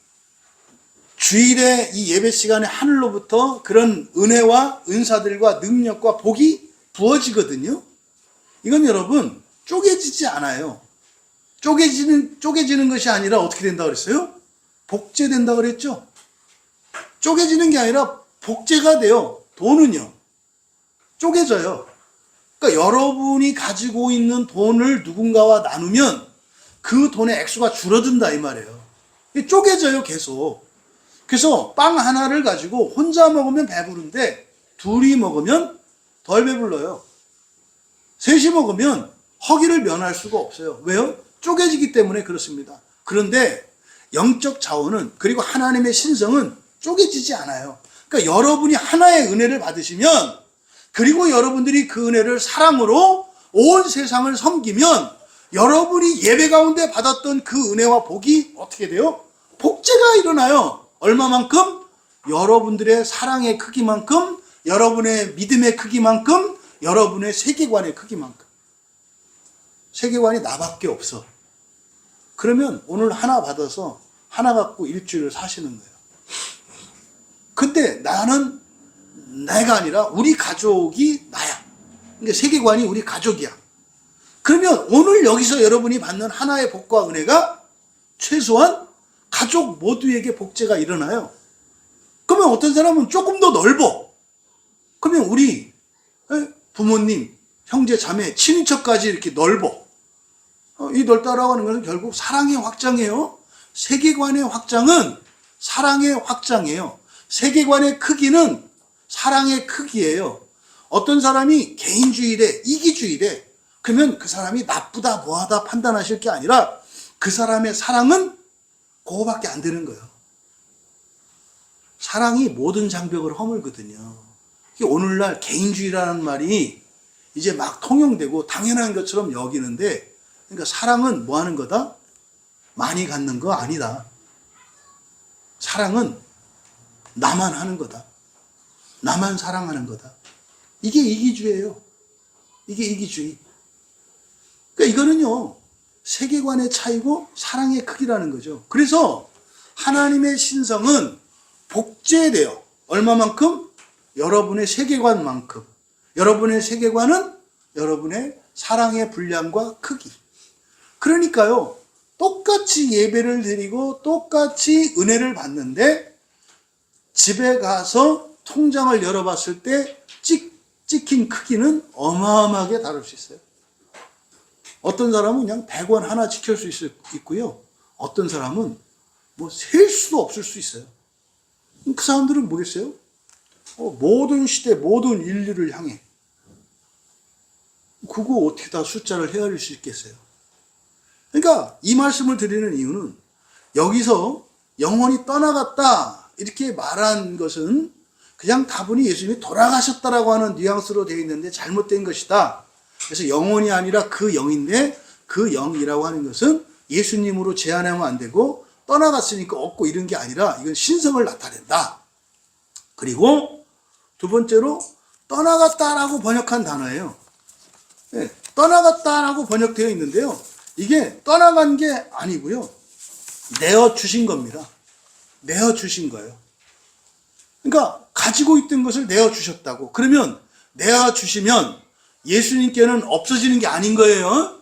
주일에 이 예배 시간에 하늘로부터 그런 은혜와 은사들과 능력과 복이 부어지거든요. 이건 여러분 쪼개지지 않아요. 쪼개지는 것이 아니라 어떻게 된다 그랬어요? 복제된다 그랬죠. 쪼개지는 게 아니라 복제가 돼요. 돈은요 쪼개져요. 그러니까 여러분이 가지고 있는 돈을 누군가와 나누면 그 돈의 액수가 줄어든다 이 말이에요. 이게 쪼개져요 계속. 그래서 빵 하나를 가지고 혼자 먹으면 배부른데 둘이 먹으면 덜 배불러요. 셋이 먹으면 허기를 면할 수가 없어요. 왜요? 쪼개지기 때문에 그렇습니다. 그런데 영적 자원은, 그리고 하나님의 신성은 쪼개지지 않아요. 그러니까 여러분이 하나의 은혜를 받으시면, 그리고 여러분들이 그 은혜를 사랑으로 온 세상을 섬기면 여러분이 예배 가운데 받았던 그 은혜와 복이 어떻게 돼요? 복제가 일어나요. 얼마만큼? 여러분들의 사랑의 크기만큼, 여러분의 믿음의 크기만큼, 여러분의 세계관의 크기만큼. 세계관이 나밖에 없어. 그러면 오늘 하나 받아서 하나 갖고 일주일을 사시는 거예요. 근데 나는 내가 아니라 우리 가족이 나야. 그러니까 세계관이 우리 가족이야. 그러면 오늘 여기서 여러분이 받는 하나의 복과 은혜가 최소한 가족 모두에게 복제가 일어나요. 그러면 어떤 사람은 조금 더 넓어. 그러면 우리 부모님, 형제, 자매, 친인척까지 이렇게 넓어. 이 넓다라고 하는 것은 결국 사랑의 확장이에요. 세계관의 확장은 사랑의 확장이에요. 세계관의 크기는 사랑의 크기예요. 어떤 사람이 개인주의래, 이기주의래. 그러면 그 사람이 나쁘다, 뭐하다 판단하실 게 아니라 그 사람의 사랑은 그거밖에 안 되는 거예요. 사랑이 모든 장벽을 허물거든요. 오늘날 개인주의라는 말이 이제 막 통용되고 당연한 것처럼 여기는데, 그러니까 사랑은 뭐 하는 거다? 많이 갖는 거 아니다. 사랑은 나만 하는 거다. 나만 사랑하는 거다. 이게 이기주의예요. 이게 이기주의. 그러니까 이거는요, 세계관의 차이고 사랑의 크기라는 거죠. 그래서 하나님의 신성은 복제돼요. 얼마만큼? 여러분의 세계관만큼. 여러분의 세계관은 여러분의 사랑의 분량과 크기. 그러니까요, 똑같이 예배를 드리고 똑같이 은혜를 받는데 집에 가서 통장을 열어봤을 때 찍힌 크기는 어마어마하게 다를 수 있어요. 어떤 사람은 그냥 100원 하나 지킬 수 있고요. 어떤 사람은 뭐 셀 수도 없을 수 있어요. 그 사람들은 뭐겠어요? 모든 시대, 모든 인류를 향해 그거 어떻게 다 숫자를 헤아릴 수 있겠어요? 그러니까 이 말씀을 드리는 이유는 여기서 영혼이 떠나갔다 이렇게 말한 것은 그냥 다분히 예수님이 돌아가셨다라고 하는 뉘앙스로 되어 있는데 잘못된 것이다. 그래서 영혼이 아니라 그 영인데 그 영이라고 하는 것은 예수님으로 제한하면 안 되고 떠나갔으니까 없고 이런 게 아니라 이건 신성을 나타낸다. 그리고 두 번째로 떠나갔다라고 번역한 단어예요. 네, 떠나갔다라고 번역되어 있는데요. 이게 떠나간 게 아니고요. 내어 주신 겁니다. 내어 주신 거예요. 그러니까 가지고 있던 것을 내어 주셨다고. 그러면 내어 주시면 예수님께는 없어지는 게 아닌 거예요.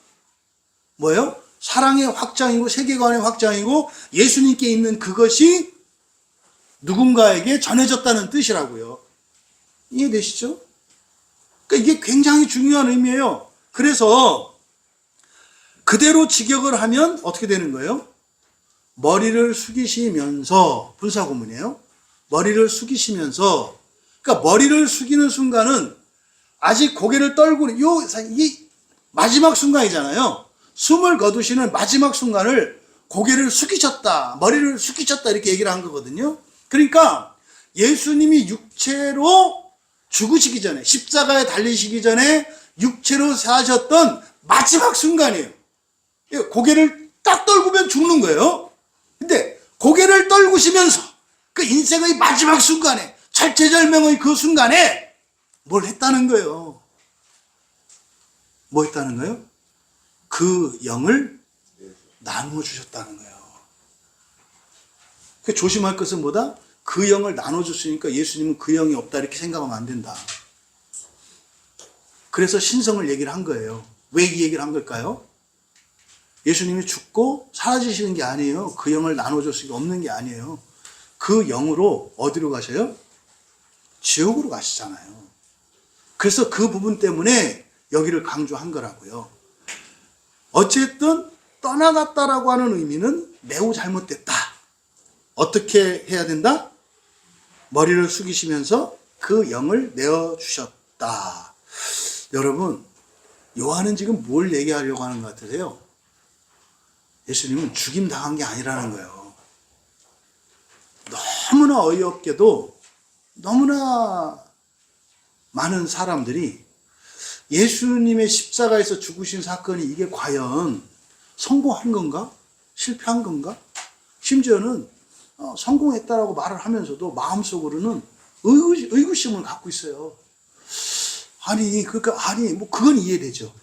뭐예요? 사랑의 확장이고 세계관의 확장이고 예수님께 있는 그것이 누군가에게 전해졌다는 뜻이라고요. 이해되시죠? 그러니까 이게 굉장히 중요한 의미예요. 그래서 그대로 직역을 하면 어떻게 되는 거예요? 머리를 숙이시면서, 분사구문이에요. 머리를 숙이시면서, 그러니까 머리를 숙이는 순간은 아직 고개를 떨고 이 마지막 순간이잖아요. 숨을 거두시는 마지막 순간을 고개를 숙이셨다, 머리를 숙이셨다 이렇게 얘기를 한 거거든요. 그러니까 예수님이 육체로 죽으시기 전에, 십자가에 달리시기 전에 육체로 사셨던 마지막 순간이에요. 고개를 딱 떨구면 죽는 거예요. 근데 고개를 떨구시면서 그 인생의 마지막 순간에, 절체절명의 그 순간에 뭘 했다는 거예요? 뭐 했다는 거예요? 그 영을 나누어 주셨다는 거예요. 조심할 것은 뭐다? 그 영을 나눠줬으니까 예수님은 그 영이 없다 이렇게 생각하면 안 된다. 그래서 신성을 얘기를 한 거예요. 왜 이 얘기를 한 걸까요? 예수님이 죽고 사라지시는 게 아니에요. 그 영을 나눠줬으니까 없는 게 아니에요. 그 영으로 어디로 가셔요? 지옥으로 가시잖아요. 그래서 그 부분 때문에 여기를 강조한 거라고요. 어쨌든 떠나갔다라고 하는 의미는 매우 잘못됐다. 어떻게 해야 된다? 머리를 숙이시면서 그 영을 내어주셨다. 여러분, 요한은 지금 뭘 얘기하려고 하는 것 같으세요? 예수님은 죽임 당한 게 아니라는 거예요. 너무나 어이없게도 너무나 많은 사람들이 예수님의 십자가에서 죽으신 사건이 이게 과연 성공한 건가? 실패한 건가? 심지어는 성공했다라고 말을 하면서도 마음속으로는 의구심을 갖고 있어요. 뭐 그건 이해되죠.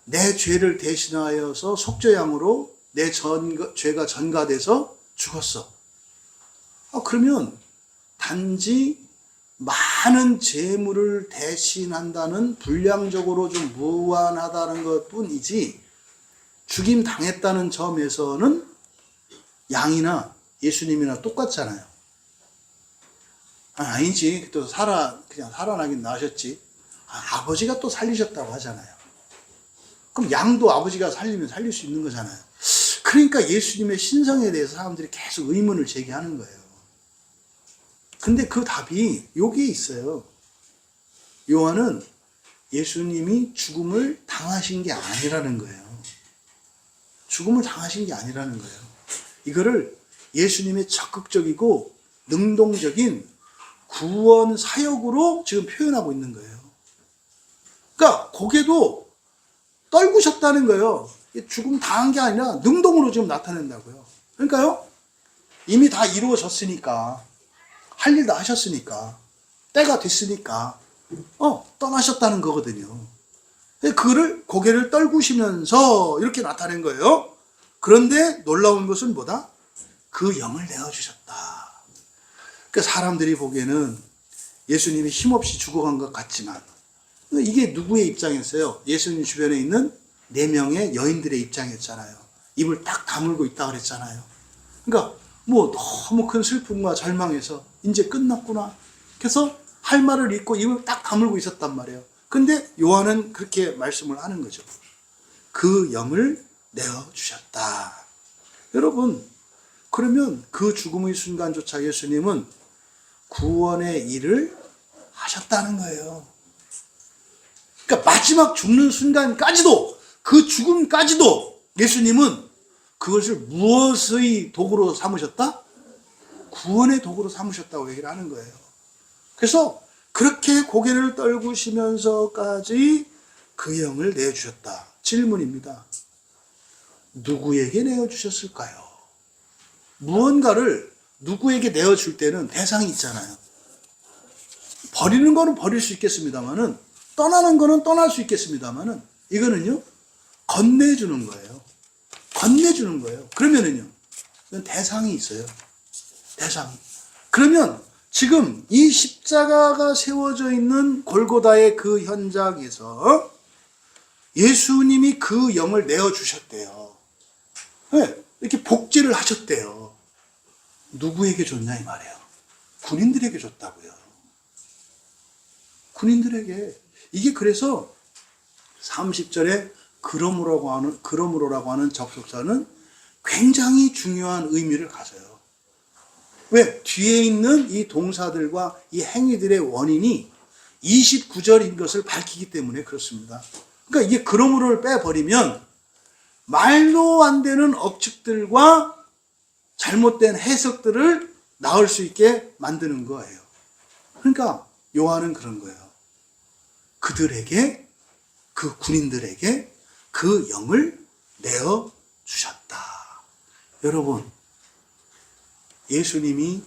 내 죄를 대신하여서 속죄양으로 내 죄가 전가돼서 죽었어. 그러면 단지 많은 재물을 대신한다는 분량적으로 좀 무한하다는 것 뿐이지 죽임 당했다는 점에서는 양이나 예수님이나 똑같잖아요. 아니지, 또 그냥 살아나긴 나셨지. 아버지가 또 살리셨다고 하잖아요. 그럼 양도 아버지가 살리면 살릴 수 있는 거잖아요. 그러니까 예수님의 신성에 대해서 사람들이 계속 의문을 제기하는 거예요. 근데 그 답이 여기에 있어요. 요한은 예수님이 죽음을 당하신 게 아니라는 거예요. 죽음을 당하신 게 아니라는 거예요. 이거를 예수님의 적극적이고 능동적인 구원 사역으로 지금 표현하고 있는 거예요. 그러니까 고개도 떨구셨다는 거예요. 죽음 당한 게 아니라 능동으로 지금 나타낸다고요. 그러니까요, 이미 다 이루어졌으니까, 할 일 다 하셨으니까, 때가 됐으니까 떠나셨다는 거거든요. 그거를 고개를 떨구시면서 이렇게 나타낸 거예요. 그런데 놀라운 것은 뭐다? 그 영을 내어주셨다. 그러니까 사람들이 보기에는 예수님이 힘없이 죽어간 것 같지만, 이게 누구의 입장이었어요? 예수님 주변에 있는 4명의 여인들의 입장이었잖아요. 입을 딱 다물고 있다 그랬잖아요. 그러니까 뭐 너무 큰 슬픔과 절망에서 이제 끝났구나. 그래서 할 말을 잊고 입을 딱 다물고 있었단 말이에요. 근데 요한은 그렇게 말씀을 하는 거죠. 그 영을 내어주셨다. 여러분, 그러면 그 죽음의 순간조차 예수님은 구원의 일을 하셨다는 거예요. 그러니까 마지막 죽는 순간까지도, 그 죽음까지도 예수님은 그것을 무엇의 도구로 삼으셨다? 구원의 도구로 삼으셨다고 얘기를 하는 거예요. 그래서 그렇게 고개를 떨구시면서까지 그 영을 내어주셨다. 질문입니다. 누구에게 내어주셨을까요? 무언가를 누구에게 내어줄 때는 대상이 있잖아요. 버리는 거는 버릴 수 있겠습니다만은, 떠나는 거는 떠날 수 있겠습니다만은, 이거는요, 건네주는 거예요. 건네주는 거예요. 그러면은요, 이건 대상이 있어요. 대상이. 그러면 지금 이 십자가가 세워져 있는 골고다의 그 현장에서 예수님이 그 영을 내어주셨대요. 네, 이렇게 복제를 하셨대요. 누구에게 줬냐 이 말이에요. 군인들에게 줬다고요. 군인들에게. 이게 그래서 30절에 그러므로라고 하는 접속사는 굉장히 중요한 의미를 가져요. 왜? 뒤에 있는 이 동사들과 이 행위들의 원인이 29절인 것을 밝히기 때문에 그렇습니다. 그러니까 이게 그러므로를 빼버리면 말도 안 되는 억측들과 잘못된 해석들을 나올 수 있게 만드는 거예요. 그러니까 요한은 그런 거예요. 그들에게, 그 군인들에게 그 영을 내어주셨다. 여러분, 예수님이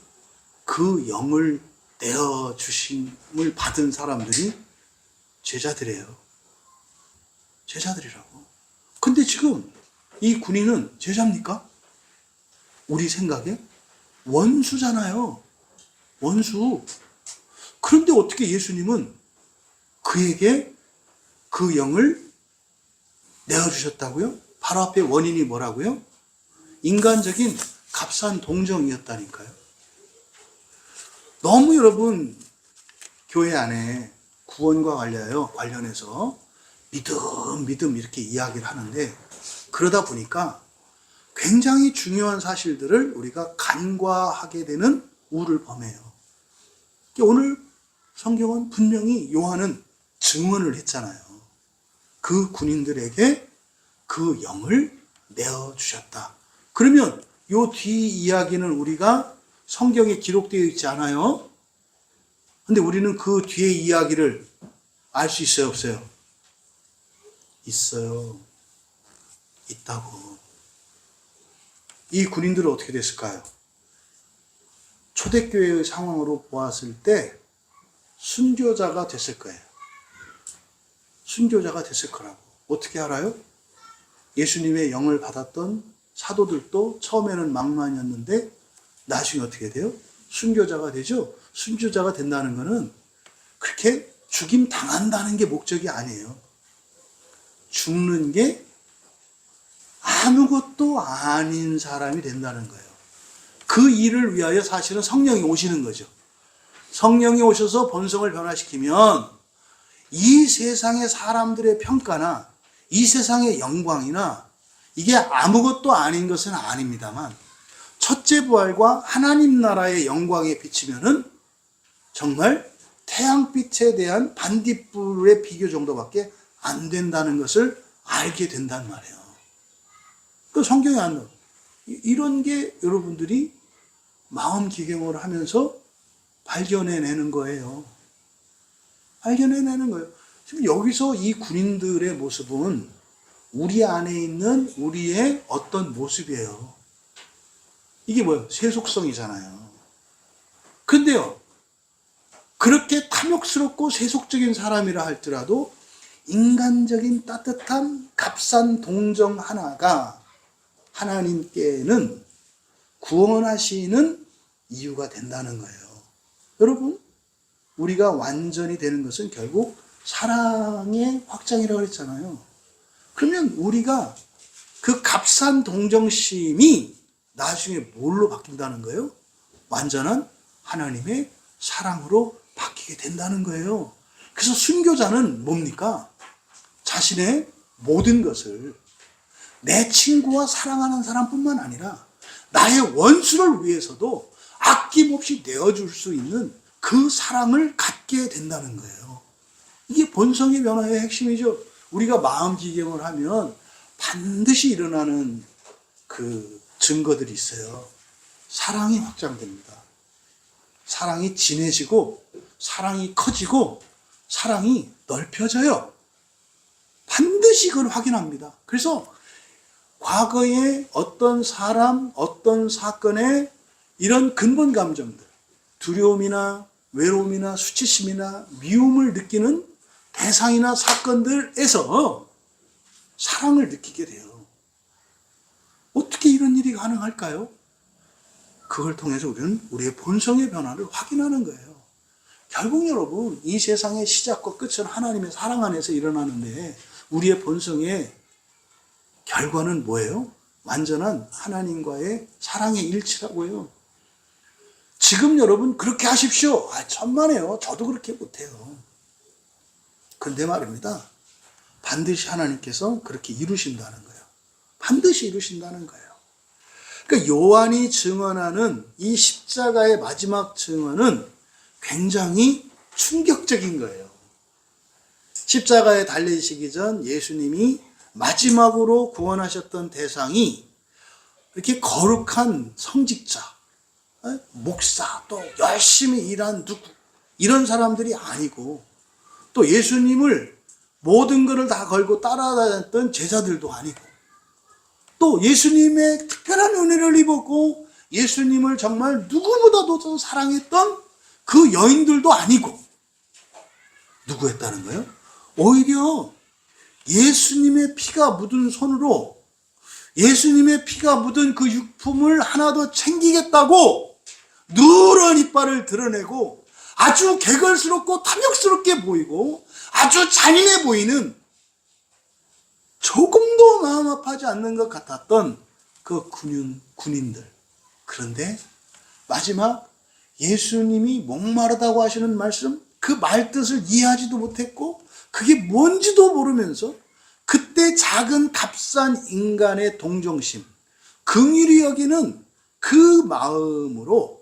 그 영을 내어주심을 받은 사람들이 제자들이에요. 제자들이라고. 근데 지금 이 군인은 제자입니까? 우리 생각에 원수잖아요. 원수. 그런데 어떻게 예수님은 그에게 그 영을 내어주셨다고요? 바로 앞에 원인이 뭐라고요? 인간적인 값싼 동정이었다니까요. 너무 여러분 교회 안에 구원과 관련해서 믿음 이렇게 이야기를 하는데, 그러다 보니까 굉장히 중요한 사실들을 우리가 간과하게 되는 우를 범해요. 오늘 성경은 분명히 요한은 증언을 했잖아요. 그 군인들에게 그 영을 내어주셨다. 그러면 요 뒤 이야기는 우리가 성경에 기록되어 있지 않아요? 근데 우리는 그 뒤의 이야기를 알 수 있어요, 없어요? 있어요. 있다고. 이 군인들은 어떻게 됐을까요? 초대교회의 상황으로 보았을 때 순교자가 됐을 거예요. 순교자가 됐을 거라고. 어떻게 알아요? 예수님의 영을 받았던 사도들도 처음에는 망만이었는데 나중에 어떻게 돼요? 순교자가 되죠. 순교자가 된다는 것은 그렇게 죽임 당한다는 게 목적이 아니에요. 죽는 게 아무것도 아닌 사람이 된다는 거예요. 그 일을 위하여 사실은 성령이 오시는 거죠. 성령이 오셔서 본성을 변화시키면 이 세상의 사람들의 평가나 이 세상의 영광이나 이게 아무것도 아닌 것은 아닙니다만, 첫째 부활과 하나님 나라의 영광에 비치면은 정말 태양빛에 대한 반딧불의 비교 정도밖에 안 된다는 것을 알게 된단 말이에요. 그 성경에 안 나와요. 이런 게 여러분들이 마음 기경을 하면서 발견해내는 거예요. 발견해내는 거예요. 지금 여기서 이 군인들의 모습은 우리 안에 있는 우리의 어떤 모습이에요. 이게 뭐예요? 세속성이잖아요. 근데요, 그렇게 탐욕스럽고 세속적인 사람이라 할지라도 인간적인 따뜻한 값싼 동정 하나가 하나님께는 구원하시는 이유가 된다는 거예요. 여러분, 우리가 완전히 되는 것은 결국 사랑의 확장이라고 그랬잖아요. 그러면 우리가 그 값싼 동정심이 나중에 뭘로 바뀐다는 거예요? 완전한 하나님의 사랑으로 바뀌게 된다는 거예요. 그래서 순교자는 뭡니까? 자신의 모든 것을 내 친구와 사랑하는 사람뿐만 아니라 나의 원수를 위해서도 아낌없이 내어줄 수 있는 그 사랑을 갖게 된다는 거예요. 이게 본성의 변화의 핵심이죠. 우리가 마음 기경을 하면 반드시 일어나는 그 증거들이 있어요. 사랑이 확장됩니다. 사랑이 진해지고, 사랑이 커지고, 사랑이 넓혀져요. 반드시 그걸 확인합니다. 그래서 과거에 어떤 사람, 어떤 사건에 이런 근본 감정들, 두려움이나 외로움이나 수치심이나 미움을 느끼는 대상이나 사건들에서 사랑을 느끼게 돼요. 어떻게 이런 일이 가능할까요? 그걸 통해서 우리는 우리의 본성의 변화를 확인하는 거예요. 결국 여러분, 이 세상의 시작과 끝은 하나님의 사랑 안에서 일어나는데 우리의 본성의 결과는 뭐예요? 완전한 하나님과의 사랑의 일치라고요. 지금 여러분 그렇게 하십시오. 천만에요. 저도 그렇게 못해요. 근데 말입니다. 반드시 하나님께서 그렇게 이루신다는 거예요. 반드시 이루신다는 거예요. 그러니까 요한이 증언하는 이 십자가의 마지막 증언은 굉장히 충격적인 거예요. 십자가에 달리시기 전 예수님이 마지막으로 구원하셨던 대상이 이렇게 거룩한 성직자, 목사, 또 열심히 일한 누구, 이런 사람들이 아니고, 또 예수님을 모든 것을 다 걸고 따라다녔던 제자들도 아니고, 또 예수님의 특별한 은혜를 입었고 예수님을 정말 누구보다도 더 사랑했던 그 여인들도 아니고, 누구였다는 거예요? 오히려 예수님의 피가 묻은 손으로 예수님의 피가 묻은 그 육품을 하나 더 챙기겠다고 누런 이빨을 드러내고 아주 개걸스럽고 탐욕스럽게 보이고 아주 잔인해 보이는, 조금도 마음 아파하지 않는 것 같았던 그 군인들. 그런데 마지막 예수님이 목마르다고 하시는 말씀, 그 말뜻을 이해하지도 못했고 그게 뭔지도 모르면서 그때 작은 값싼 인간의 동정심, 긍휼히 여기는 그 마음으로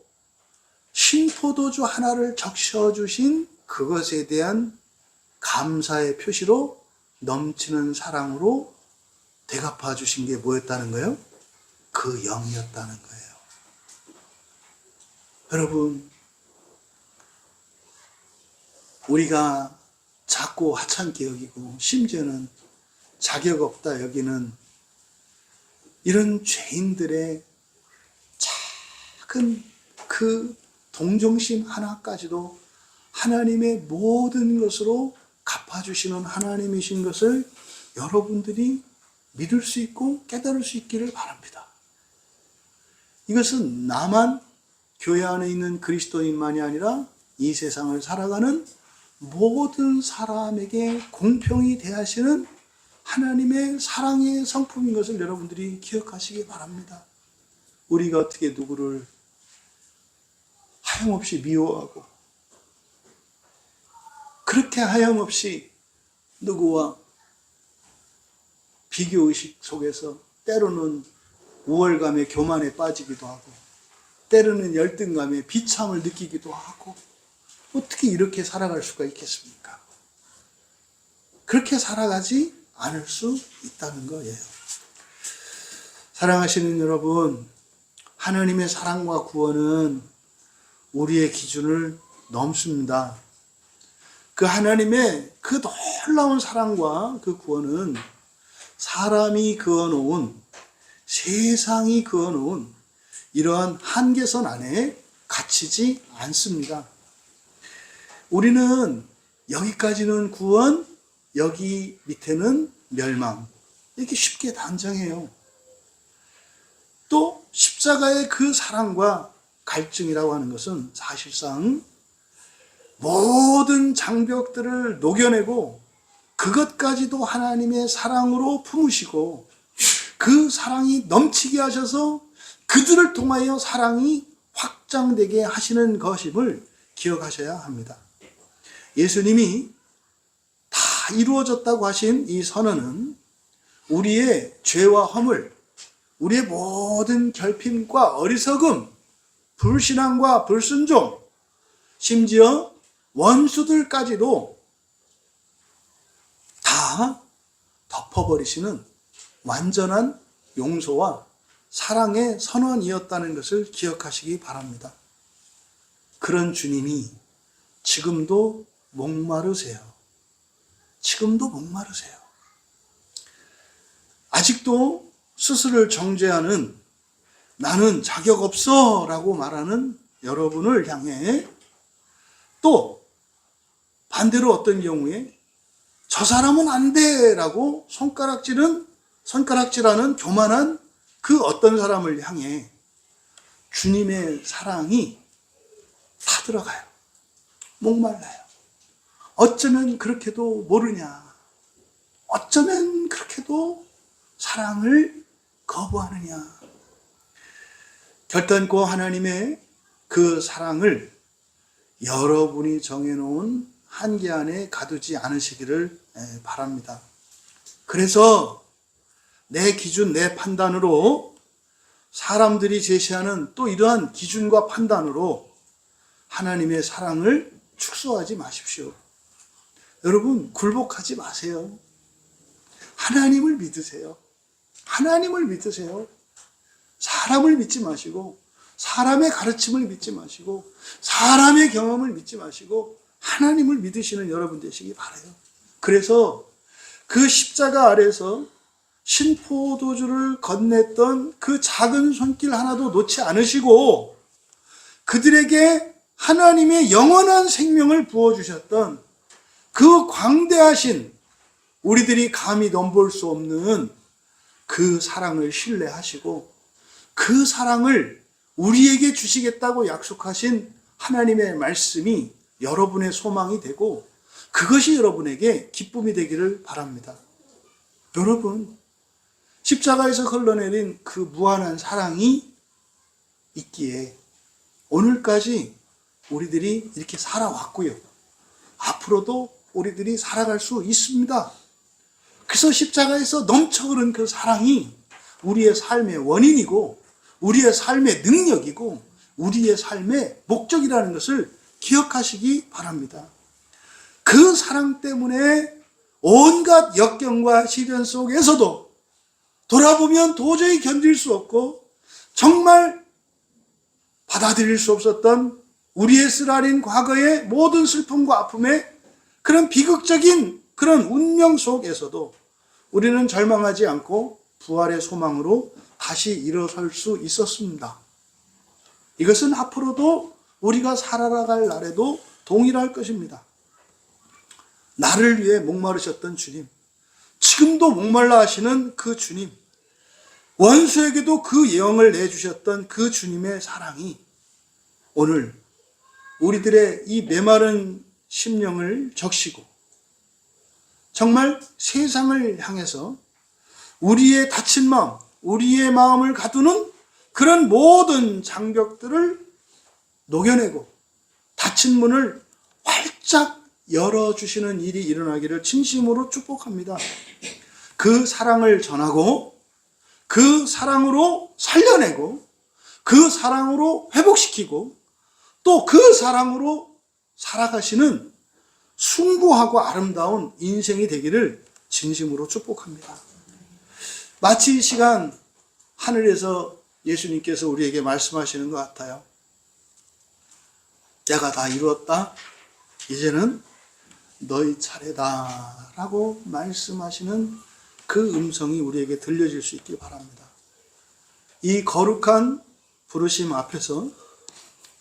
신포도주 하나를 적셔주신 그것에 대한 감사의 표시로 넘치는 사랑으로 대갚아 주신 게 뭐였다는 거예요? 그 영이었다는 거예요. 여러분, 우리가 작고 하찮게 여기고 심지어는 자격 없다 여기는 이런 죄인들의 작은 그 동정심 하나까지도 하나님의 모든 것으로 갚아주시는 하나님이신 것을 여러분들이 믿을 수 있고 깨달을 수 있기를 바랍니다. 이것은 나만, 교회 안에 있는 그리스도인만이 아니라 이 세상을 살아가는 모든 사람에게 공평히 대하시는 하나님의 사랑의 성품인 것을 여러분들이 기억하시기 바랍니다. 우리가 어떻게 누구를 하염없이 미워하고 그렇게 하염없이 누구와 비교의식 속에서 때로는 우월감의 교만에 빠지기도 하고 때로는 열등감에 비참을 느끼기도 하고, 어떻게 이렇게 살아갈 수가 있겠습니까? 그렇게 살아가지 않을 수 있다는 거예요. 사랑하시는 여러분, 하나님의 사랑과 구원은 우리의 기준을 넘습니다. 그 하나님의 그 놀라운 사랑과 그 구원은 사람이 그어놓은, 세상이 그어놓은 이러한 한계선 안에 갇히지 않습니다. 우리는 여기까지는 구원, 여기 밑에는 멸망, 이렇게 쉽게 단정해요. 또 십자가의 그 사랑과 갈증이라고 하는 것은 사실상 모든 장벽들을 녹여내고 그것까지도 하나님의 사랑으로 품으시고 그 사랑이 넘치게 하셔서 그들을 통하여 사랑이 확장되게 하시는 것임을 기억하셔야 합니다. 예수님이 다 이루어졌다고 하신 이 선언은 우리의 죄와 허물, 우리의 모든 결핍과 어리석음, 불신앙과 불순종, 심지어 원수들까지도 다 덮어버리시는 완전한 용서와 사랑의 선언이었다는 것을 기억하시기 바랍니다. 그런 주님이 지금도 목마르세요. 지금도 목마르세요. 아직도 스스로를 정죄하는 나는 자격 없어 라고 말하는 여러분을 향해 또 반대로 어떤 경우에 저 사람은 안 돼 라고 손가락질하는 교만한 그 어떤 사람을 향해 주님의 사랑이 다 들어가요. 목말라요. 어쩌면 그렇게도 모르냐. 어쩌면 그렇게도 사랑을 거부하느냐. 결단코 하나님의 그 사랑을 여러분이 정해놓은 한계 안에 가두지 않으시기를 바랍니다. 그래서 내 기준, 내 판단으로 사람들이 제시하는 또 이러한 기준과 판단으로 하나님의 사랑을 축소하지 마십시오. 여러분, 굴복하지 마세요. 하나님을 믿으세요. 하나님을 믿으세요. 사람을 믿지 마시고, 사람의 가르침을 믿지 마시고, 사람의 경험을 믿지 마시고, 하나님을 믿으시는 여러분 되시기 바라요. 그래서 그 십자가 아래서 신포도주를 건넸던 그 작은 손길 하나도 놓지 않으시고 그들에게 하나님의 영원한 생명을 부어주셨던 그 광대하신 우리들이 감히 넘볼 수 없는 그 사랑을 신뢰하시고 그 사랑을 우리에게 주시겠다고 약속하신 하나님의 말씀이 여러분의 소망이 되고 그것이 여러분에게 기쁨이 되기를 바랍니다. 여러분, 십자가에서 흘러내린 그 무한한 사랑이 있기에 오늘까지 우리들이 이렇게 살아왔고요. 앞으로도 우리들이 살아갈 수 있습니다. 그래서 십자가에서 넘쳐흐른 그 사랑이 우리의 삶의 원인이고 우리의 삶의 능력이고 우리의 삶의 목적이라는 것을 기억하시기 바랍니다. 그 사랑 때문에 온갖 역경과 시련 속에서도 돌아보면 도저히 견딜 수 없고 정말 받아들일 수 없었던 우리의 쓰라린 과거의 모든 슬픔과 아픔의 그런 비극적인 그런 운명 속에서도 우리는 절망하지 않고 부활의 소망으로 다시 일어설 수 있었습니다. 이것은 앞으로도 우리가 살아갈 날에도 동일할 것입니다. 나를 위해 목마르셨던 주님, 지금도 목말라 하시는 그 주님, 원수에게도 그 예언을 내주셨던 그 주님의 사랑이 오늘 우리들의 이 메마른 심령을 적시고 정말 세상을 향해서 우리의 다친 마음, 우리의 마음을 가두는 그런 모든 장벽들을 녹여내고 닫힌 문을 활짝 열어주시는 일이 일어나기를 진심으로 축복합니다. 그 사랑을 전하고 그 사랑으로 살려내고 그 사랑으로 회복시키고 또 그 사랑으로 살아가시는 숭고하고 아름다운 인생이 되기를 진심으로 축복합니다. 마치 이 시간 하늘에서 예수님께서 우리에게 말씀하시는 것 같아요. 내가 다 이루었다. 이제는 너희 차례다. 라고 말씀하시는 그 음성이 우리에게 들려질 수 있길 바랍니다. 이 거룩한 부르심 앞에서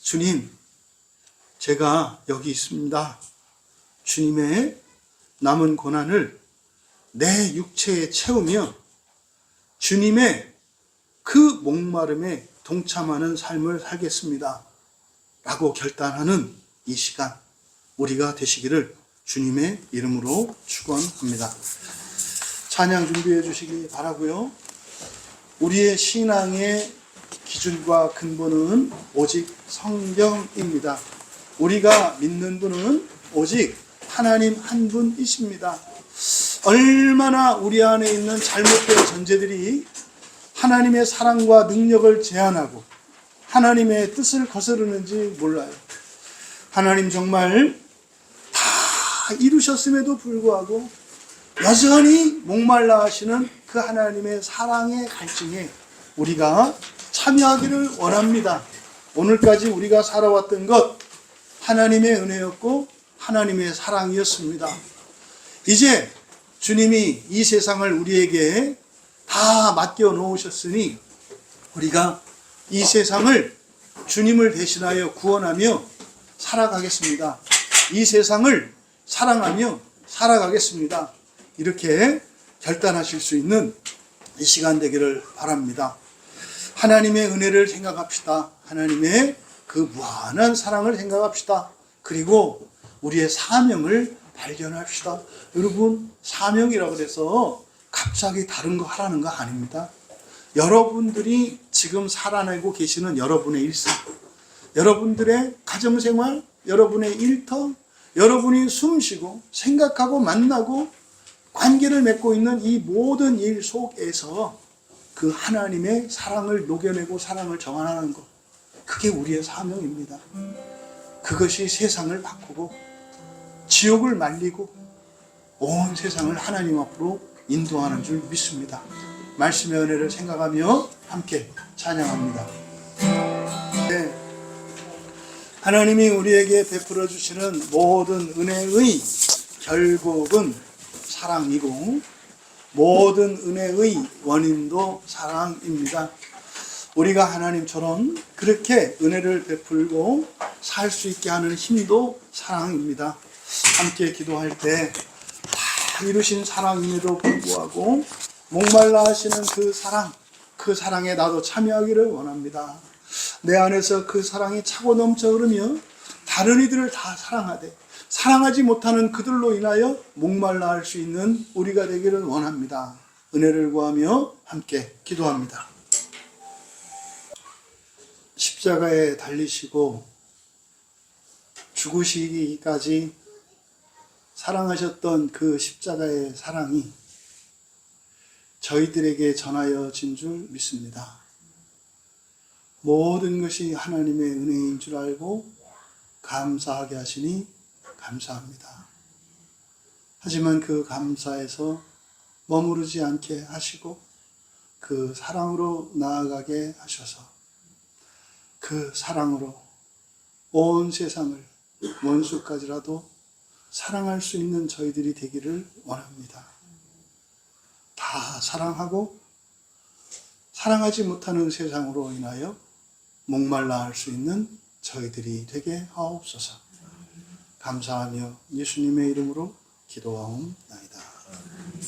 주님, 제가 여기 있습니다. 주님의 남은 고난을 내 육체에 채우며 주님의 그 목마름에 동참하는 삶을 살겠습니다. 라고 결단하는 이 시간 우리가 되시기를 주님의 이름으로 축원합니다. 찬양 준비해 주시기 바라고요. 우리의 신앙의 기준과 근본은 오직 성경입니다. 우리가 믿는 분은 오직 하나님 한 분이십니다. 얼마나 우리 안에 있는 잘못된 전제들이 하나님의 사랑과 능력을 제한하고 하나님의 뜻을 거스르는지 몰라요. 하나님 정말 다 이루셨음에도 불구하고 여전히 목말라 하시는 그 하나님의 사랑의 갈증에 우리가 참여하기를 원합니다. 오늘까지 우리가 살아왔던 것 하나님의 은혜였고 하나님의 사랑이었습니다. 이제 주님이 이 세상을 우리에게 다 맡겨 놓으셨으니 우리가 이 세상을 주님을 대신하여 구원하며 살아가겠습니다. 이 세상을 사랑하며 살아가겠습니다. 이렇게 결단하실 수 있는 이 시간 되기를 바랍니다. 하나님의 은혜를 생각합시다. 하나님의 그 무한한 사랑을 생각합시다. 그리고 우리의 사명을 발견합시다. 여러분, 사명이라고 해서 갑자기 다른 거 하라는 거 아닙니다. 여러분들이 지금 살아내고 계시는 여러분의 일상, 여러분들의 가정생활, 여러분의 일터, 여러분이 숨쉬고 생각하고 만나고 관계를 맺고 있는 이 모든 일 속에서 그 하나님의 사랑을 녹여내고 사랑을 정한하는 것, 그게 우리의 사명입니다. 그것이 세상을 바꾸고 지옥을 말리고 온 세상을 하나님 앞으로 인도하는 줄 믿습니다. 말씀의 은혜를 생각하며 함께 찬양합니다. 네. 하나님이 우리에게 베풀어 주시는 모든 은혜의 결국은 사랑이고 모든 은혜의 원인도 사랑입니다. 우리가 하나님처럼 그렇게 은혜를 베풀고 살 수 있게 하는 힘도 사랑입니다. 함께 기도할 때 다 이루신 사랑임에도 불구하고 목말라 하시는 그 사랑에 나도 참여하기를 원합니다. 내 안에서 그 사랑이 차고 넘쳐 흐르며 다른 이들을 다 사랑하되 사랑하지 못하는 그들로 인하여 목말라 할 수 있는 우리가 되기를 원합니다. 은혜를 구하며 함께 기도합니다. 십자가에 달리시고 죽으시기까지 사랑하셨던 그 십자가의 사랑이 저희들에게 전하여진 줄 믿습니다. 모든 것이 하나님의 은혜인 줄 알고 감사하게 하시니 감사합니다. 하지만 그 감사에서 머무르지 않게 하시고 그 사랑으로 나아가게 하셔서 그 사랑으로 온 세상을 원수까지라도 사랑할 수 있는 저희들이 되기를 원합니다. 다 사랑하고 사랑하지 못하는 세상으로 인하여 목말라 할 수 있는 저희들이 되게 하옵소서. 감사하며 예수님의 이름으로 기도하옵나이다.